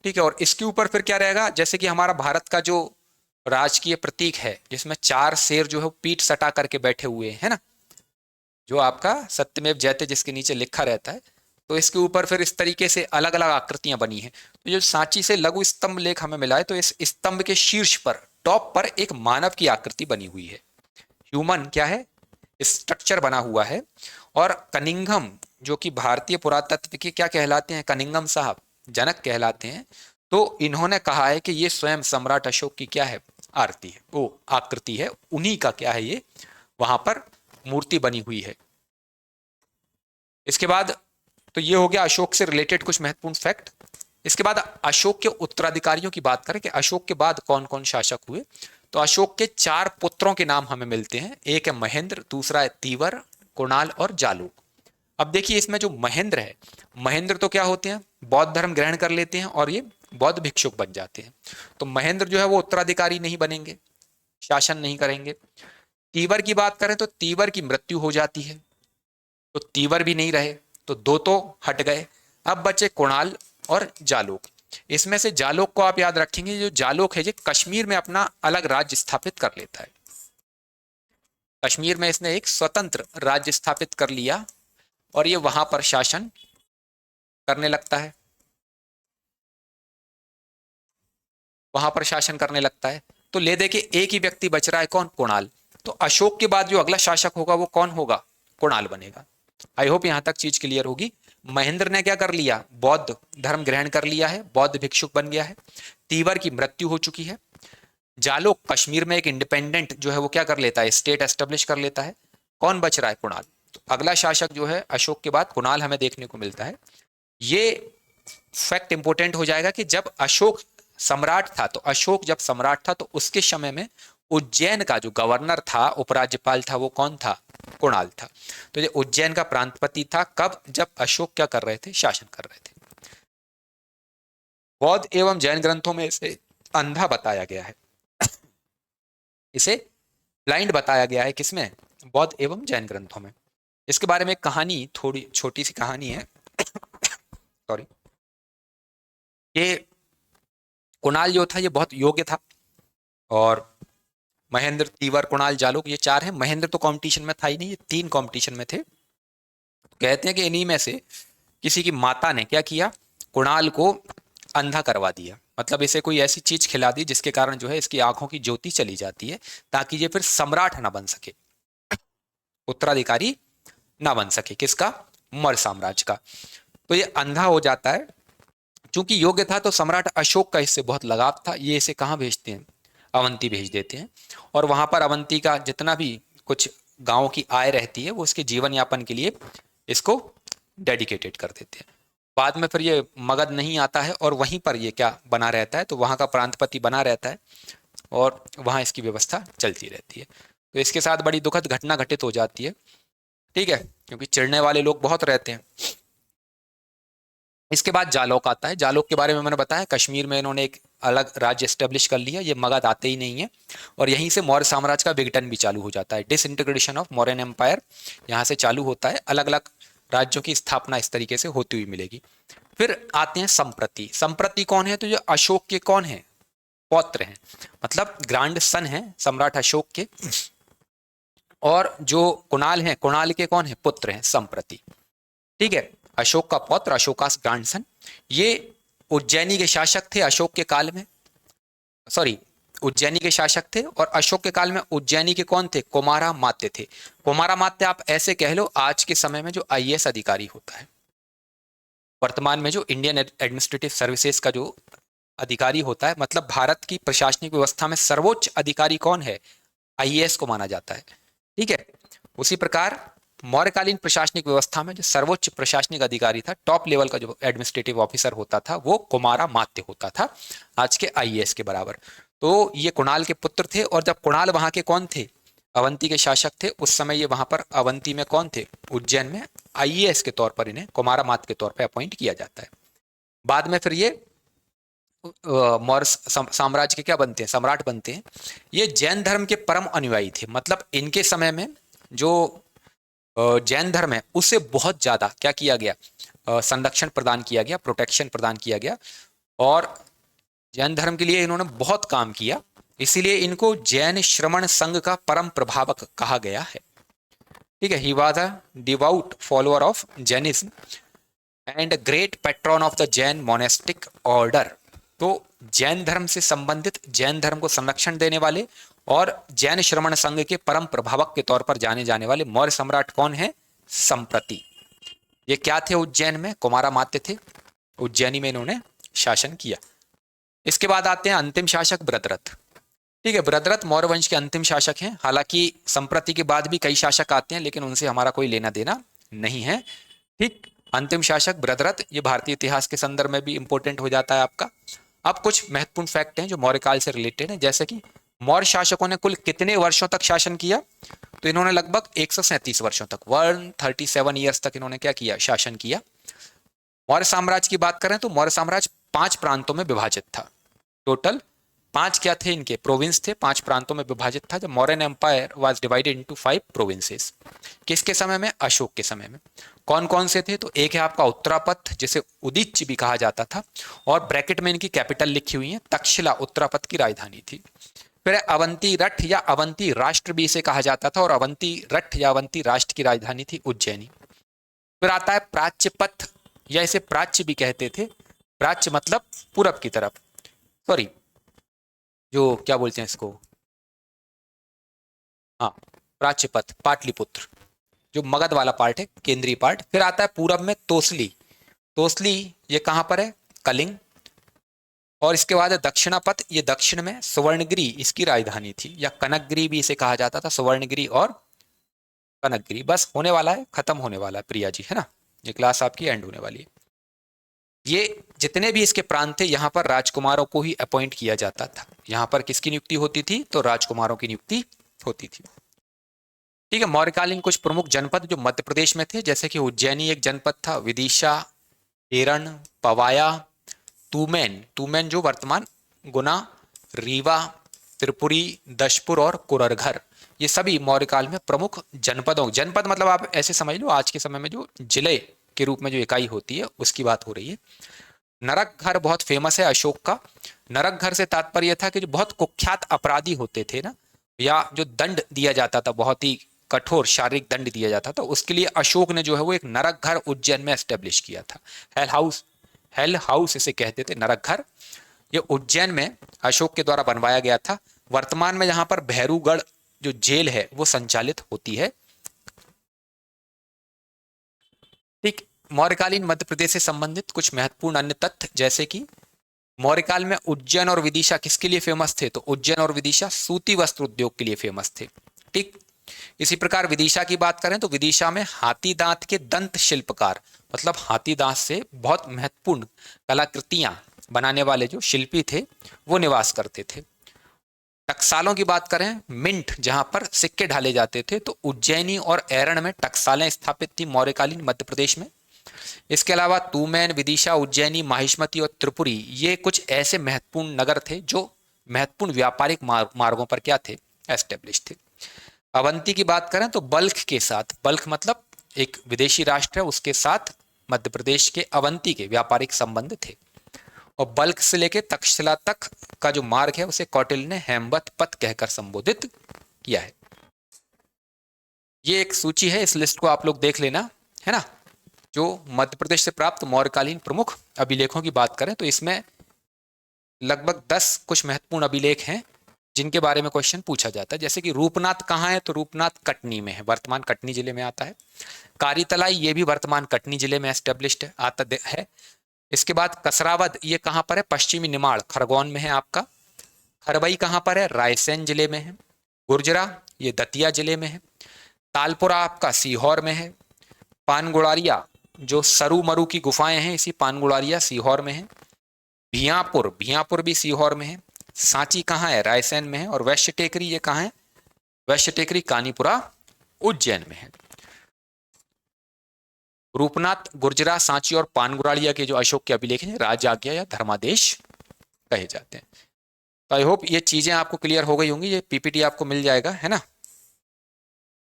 ठीक है। और इसके ऊपर फिर क्या रहेगा? जैसे कि हमारा भारत का जो राजकीय प्रतीक है जिसमें 4 शेर जो है पीठ सटा करके बैठे हुए हैं ना, जो आपका सत्यमेव जयते जिसके नीचे लिखा रहता है, तो इसके ऊपर फिर इस तरीके से अलग अलग आकृतियां बनी हैं। तो जो सांची से लघु स्तंभ लेख हमें मिला है, तो इस स्तंभ के शीर्ष पर, टॉप पर एक मानव की आकृति बनी हुई है। ह्यूमन क्या है? स्ट्रक्चर बना हुआ है। और कनिंघम जो कि भारतीय पुरातत्व के क्या कहलाते हैं? कनिंघम साहब जनक कहलाते हैं। तो इन्होंने कहा है कि ये स्वयं सम्राट अशोक की क्या है? आरती है, वो आकृति है, उन्हीं का क्या है ये वहां पर मूर्ति बनी हुई है। इसके बाद तो ये हो गया अशोक से रिलेटेड कुछ महत्वपूर्ण फैक्ट। इसके बाद अशोक के उत्तराधिकारियों की बात करें कि अशोक के बाद कौन कौन शासक हुए, तो अशोक के 4 पुत्रों के नाम हमें मिलते हैं। एक है महेंद्र, दूसरा है तीवर, कुणाल और जालूक। अब देखिए इसमें जो महेंद्र है, महेंद्र तो क्या होते हैं? बौद्ध धर्म ग्रहण कर लेते हैं और ये बौद्ध भिक्षुक बन जाते हैं। तो महेंद्र जो है वो उत्तराधिकारी नहीं बनेंगे, शासन नहीं करेंगे। तीवर की बात करें तो तीवर की मृत्यु हो जाती है, तो तीवर भी नहीं रहे, तो 2 तो हट गए। अब बचे कुणाल और जालोक। इसमें से जालोक को आप याद रखेंगे, जो जालोक है ये कश्मीर में अपना अलग राज्य स्थापित कर लेता है। कश्मीर में इसने एक स्वतंत्र राज्य स्थापित कर लिया और ये वहां पर शासन करने लगता है, वहां पर शासन करने लगता है। तो ले दे के एक ही व्यक्ति बच रहा है, कौन? कुणाल। तो अशोक के बाद जो अगला शासक होगा वो कौन होगा? कुणाल बनेगा। आई होप यहां तक चीज क्लियर होगी। महेंद्र ने क्या कर लिया? बौद्ध धर्म ग्रहण कर लिया है, बौद्ध भिक्षुक बन गया है। तीवर की मृत्यु हो चुकी है। जालोक कश्मीर में एक इंडिपेंडेंट जो है वो क्या कर लेता है? स्टेट एस्टेब्लिश कर लेता है। कौन बच रहा है? कुणाल। तो अगला शासक जो है अशोक के बाद कुणाल हमें देखने को मिलता है। ये फैक्ट इंपोर्टेंट हो जाएगा कि जब अशोक सम्राट था, तो अशोक जब सम्राट था तो उसके समय में उज्जैन का जो गवर्नर था, उपराज्यपाल था, वो कौन था? कुणाल था। तो ये उज्जैन का प्रांतपति था। कब? जब अशोक क्या कर रहे थे? शासन कर रहे थे। बौद्ध एवं जैन ग्रंथों में इसे अंधा बताया गया है, इसे ब्लाइंड बताया गया है। किसमें? बौद्ध एवं जैन ग्रंथों में। इसके बारे में एक कहानी, थोड़ी छोटी सी कहानी है सॉरी। ये कुणाल जो था ये बहुत योग्य था, और महेंद्र, तीवर, कुणाल, जालोक ये 4 हैं। महेंद्र तो कंपटीशन में था ही नहीं, ये 3 कंपटीशन में थे। कहते हैं कि इन्हीं में से किसी की माता ने क्या किया? कुणाल को अंधा करवा दिया, मतलब इसे कोई ऐसी चीज खिला दी जिसके कारण जो है इसकी आंखों की ज्योति चली जाती है, ताकि ये फिर सम्राट ना बन सके, उत्तराधिकारी ना बन सके। किसका? मौर्य साम्राज्य का। तो ये अंधा हो जाता है। चूंकि योग्य था तो सम्राट अशोक का इससे बहुत लगाव था। ये इसे कहाँ भेजते हैं? अवंती भेज देते हैं। और वहां पर अवंती का जितना भी कुछ गांव की आय रहती है वो इसके जीवन यापन के लिए इसको डेडिकेटेड कर देते हैं। बाद में फिर ये मगध नहीं आता है और वहीं पर ये क्या बना रहता है? तो वहां का प्रांतपति बना रहता है और वहाँ इसकी व्यवस्था चलती रहती है। तो इसके साथ बड़ी दुखद घटना घटित हो जाती है, ठीक है, क्योंकि चिढ़ने वाले लोग बहुत रहते हैं। इसके बाद जालौक आता है। जालौक के बारे में मैंने बताया, कश्मीर में इन्होंने एक अलग राज्य एस्टेब्लिश कर लिया, ये मगध आते ही नहीं है, और यहीं से मौर्य साम्राज्य का विघटन भी चालू हो जाता है। डिसइंटीग्रेशन ऑफ मौर्यन एम्पायर यहाँ से चालू होता है, अलग अलग राज्यों की स्थापना इस तरीके से होती हुई मिलेगी। फिर आते हैं संप्रति। संप्रति कौन है? तो ये अशोक के कौन है? पौत्र हैं, मतलब ग्रांड सन है सम्राट अशोक के, और जो कुणाल हैं, कुणाल के कौन है? पुत्र हैं संप्रति, ठीक है। अशोक का पौत्र, अशोकास ग्रांडसन। ये उज्जैनी के शासक थे अशोक के काल में, सॉरी, उज्जैनी के शासक थे, और अशोक के काल में उज्जैनी के कौन थे? कुमारामात्य थे। कुमारामात्य आप ऐसे कह लो आज के समय में जो आईएएस अधिकारी होता है, वर्तमान में जो इंडियन एडमिनिस्ट्रेटिव सर्विसेज का जो अधिकारी होता है, मतलब भारत की प्रशासनिक व्यवस्था में सर्वोच्च अधिकारी कौन है? आईएएस को माना जाता है, ठीक है। उसी प्रकार मौर्यकालीन प्रशासनिक व्यवस्था में जो सर्वोच्च प्रशासनिक अधिकारी था, टॉप लेवल का जो एडमिनिस्ट्रेटिव ऑफिसर होता था, वो कुमारामात्य होता था, आज के आईएएस के बराबर। तो ये कुणाल के पुत्र थे, और जब कुणाल वहां के कौन थे? अवंती के शासक थे। उस समय ये वहां पर अवंती में कौन थे? उज्जैन में आईएएस के तौर पर इन्हें कुमारामात्य के तौर पर अपॉइंट किया जाता है। बाद में फिर ये मौर्य साम्राज्य के क्या बनते हैं? सम्राट बनते हैं। ये जैन धर्म के परम अनुयायी थे, मतलब इनके समय में जो जैन धर्म है उससे बहुत ज्यादा क्या किया गया? संरक्षण प्रदान किया गया, प्रोटेक्शन प्रदान किया गया, और जैन धर्म के लिए इन्होंने बहुत काम किया, इसीलिए इनको जैन श्रमण संघ का परम प्रभावक कहा गया है, ठीक है। He was a devout follower of Jainism and great patron of the Jain monastic order. तो जैन धर्म से संबंधित, जैन धर्म को संरक्षण देने वाले और जैन श्रमण संघ के परम प्रभावक के तौर पर जाने जाने वाले मौर्य सम्राट कौन है? संप्रति। ये क्या थे? उज्जैन में कुमारामात्य थे, उज्जैनी में इन्होंने शासन किया। इसके बाद आते हैं अंतिम शासक भद्रथ, ठीक है। भद्रथ मौर्य वंश के अंतिम शासक हैं। हालांकि संप्रति के बाद भी कई शासक आते हैं, लेकिन उनसे हमारा कोई लेना देना नहीं है, ठीक। अंतिम शासक भद्रथ, ये भारतीय इतिहास के संदर्भ में भी इंपॉर्टेंट हो जाता है आपका। अब कुछ महत्वपूर्ण फैक्ट हैं जो मौर्य काल से रिलेटेड हैं, जैसे कि मौर्य शासकों ने कुल कितने वर्षों तक शासन किया? तो इन्होंने लगभग 137 वर्षों तक, 137 ईयर्स तक इन्होंने क्या किया? शासन किया। मौर्य साम्राज्य की बात करें तो मौर्य साम्राज्य 5 प्रांतों में विभाजित था। टोटल 5 क्या थे? इनके प्रोविंस थे, 5 प्रांतों में विभाजित था। जब Mauryan empire was divided into 5 provinces. किसके समय में? अशोक के समय में। कौन कौन से थे? तो एक है आपका उत्तरापथ, जिसे उदीच्य भी कहा जाता था, और ब्रैकेट में इनकी कैपिटल लिखी हुई है, तक्षशिला उत्तरापथ की राजधानी थी। फिर अवंती रठ या अवंती राष्ट्र भी इसे कहा जाता था, और अवंती रठ या अवंती राष्ट्र की राजधानी थी उज्जैनी। फिर आता है प्राच्यपथ, या इसे प्राच्य भी कहते थे। प्राच्य मतलब पूरब की तरफ, सॉरी, जो क्या बोलते हैं इसको, हाँ, प्राच्यपथ, पाटलिपुत्र, जो मगध वाला पार्ट है, केंद्रीय पार्ट। फिर आता है पूरब में तोसली। तोसली ये कहां पर है? कलिंग। और इसके बाद है दक्षिणापथ, ये दक्षिण में, सुवर्णगिरी इसकी राजधानी थी, या कनकगिरी भी इसे कहा जाता था, सुवर्णगिरी और कनकगिरी। बस होने वाला है, खत्म होने वाला है प्रिया जी, है ना, ये क्लास आपकी एंड होने वाली है। ये जितने भी इसके प्रांत थे, यहाँ पर राजकुमारों को ही अपॉइंट किया जाता था। यहाँ पर किसकी नियुक्ति होती थी? तो राजकुमारों की नियुक्ति होती थी, ठीक है। मौर्यकालीन कुछ प्रमुख जनपद जो मध्य प्रदेश में थे, जैसे कि उज्जैनी एक जनपद था, विदिशा, एरण, पवाया, तूमेन, तूमेन जो वर्तमान गुना, रीवा, त्रिपुरी, दशपुर और कुररघर, ये सभी मौर्यकाल में प्रमुख जनपदों, जनपद मतलब आप ऐसे समझ लो आज के समय में जो जिले के रूप में जो इकाई होती है उसकी बात हो रही है। नरक घर बहुत फेमस है अशोक का। नरक घर से तात्पर्य था कि जो बहुत कुख्यात अपराधी होते थे ना, या जो दंड दिया जाता था, बहुत ही कठोर शारीरिक दंड दिया जाता था, उसके लिए अशोक ने जो है वो एक नरक घर उज्जैन में एस्टेब्लिश किया था। हेल हाउस, हेल हाउस इसे कहते थे, नरक घर। ये उज्जैन में अशोक के द्वारा बनवाया गया था। वर्तमान में यहाँ पर भैरूगढ़ जो जेल है वो संचालित होती है, ठीक। मौर्यकालीन मध्य प्रदेश से संबंधित कुछ महत्वपूर्ण अन्य तथ्य, जैसे कि मौर्यकाल में उज्जैन और विदिशा किसके लिए फेमस थे? तो उज्जैन और विदिशा सूती वस्त्र उद्योग के लिए फेमस थे, ठीक। इसी प्रकार विदिशा की बात करें तो विदिशा में हाथी दांत के दंत शिल्पकार, मतलब हाथी दांत से बहुत महत्वपूर्ण कलाकृतियां बनाने वाले जो शिल्पी थे वो निवास करते थे। टकसालों की बात करें, मिंट जहां पर सिक्के ढाले जाते थे, तो उज्जैनी और ऐरण में टकसालें स्थापित थी मौर्यकालीन मध्य प्रदेश में। इसके अलावा तूमैन, विदिशा, उज्जैनी, माहिष्मती और त्रिपुरी, ये कुछ ऐसे महत्वपूर्ण नगर थे जो महत्वपूर्ण व्यापारिक मार्गों पर क्या थे, एस्टेब्लिश थे। अवंती की बात करें तो बल्ख के साथ, बल्ख मतलब एक विदेशी राष्ट्र है, उसके साथ मध्य प्रदेश के अवंती के व्यापारिक संबंध थे। और बल्ख से लेकर तक्षशिला तक का जो मार्ग है उसे कौटिल्य ने हेमवत पथ कहकर संबोधित किया है। ये एक सूची है, इस लिस्ट को आप लोग देख लेना, है ना। जो मध्य प्रदेश से प्राप्त मौर्यकालीन प्रमुख अभिलेखों की बात करें तो इसमें लगभग 10 कुछ महत्वपूर्ण अभिलेख हैं जिनके बारे में क्वेश्चन पूछा जाता है। जैसे कि रूपनाथ कहाँ है, तो रूपनाथ कटनी में है, वर्तमान कटनी जिले में आता है। कारीतलाई, ये भी वर्तमान कटनी जिले में एस्टेब्लिश्ड है। इसके बाद कसरावद, ये कहाँ पर है, पश्चिमी निमाड़ खरगोन में है आपका। खरबई कहाँ पर है, रायसेन जिले में है। गुर्जरा, ये दतिया जिले में है। तालपुरा आपका सीहोर में है। पानगुड़ारिया, जो सरू मरु की गुफाएं हैं, इसी पानगुड़ारिया सीहोर में है। भियापुर, भियापुर भी सीहोर में है। सांची कहाँ है, रायसेन में है। और वैश्य टेकरी, ये कहाँ है, वैश्य टेकरी कानीपुरा उज्जैन में है। रूपनाथ, गुर्जरा, सांची और पानगुड़ारिया के जो अशोक के अभिलेख हैं, राज आज्ञा या धर्मादेश कहे जाते हैं। तो आई होप ये चीजें आपको क्लियर हो गई होंगी। ये पीपीटी आपको मिल जाएगा, है ना।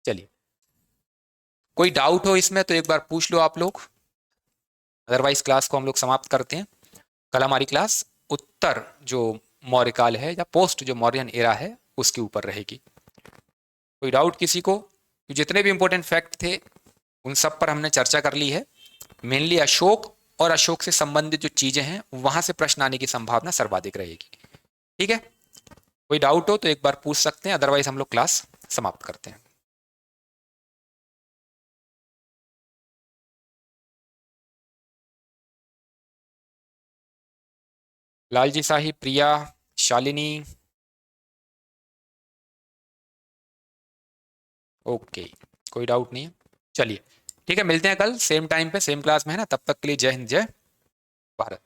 चलिए, कोई डाउट हो इसमें तो एक बार पूछ लो आप लोग, अदरवाइज क्लास को हम लोग समाप्त करते हैं। कल हमारी क्लास उत्तर जो मौर्यकाल है या पोस्ट जो मौर्यन एरा है उसके ऊपर रहेगी। कोई डाउट किसी को? जितने भी इंपॉर्टेंट फैक्ट थे उन सब पर हमने चर्चा कर ली है। मेनली अशोक और अशोक से संबंधित जो चीजें हैं वहां से प्रश्न आने की संभावना सर्वाधिक रहेगी। ठीक है, कोई डाउट हो तो एक बार पूछ सकते हैं, अदरवाइज हम लोग क्लास समाप्त करते हैं। लालजी शाही, प्रिया, शालिनी, ओके, कोई डाउट नहीं है। चलिए ठीक है, मिलते हैं कल सेम टाइम पे सेम क्लास में, है ना। तब तक के लिए जय हिंद, जय भारत।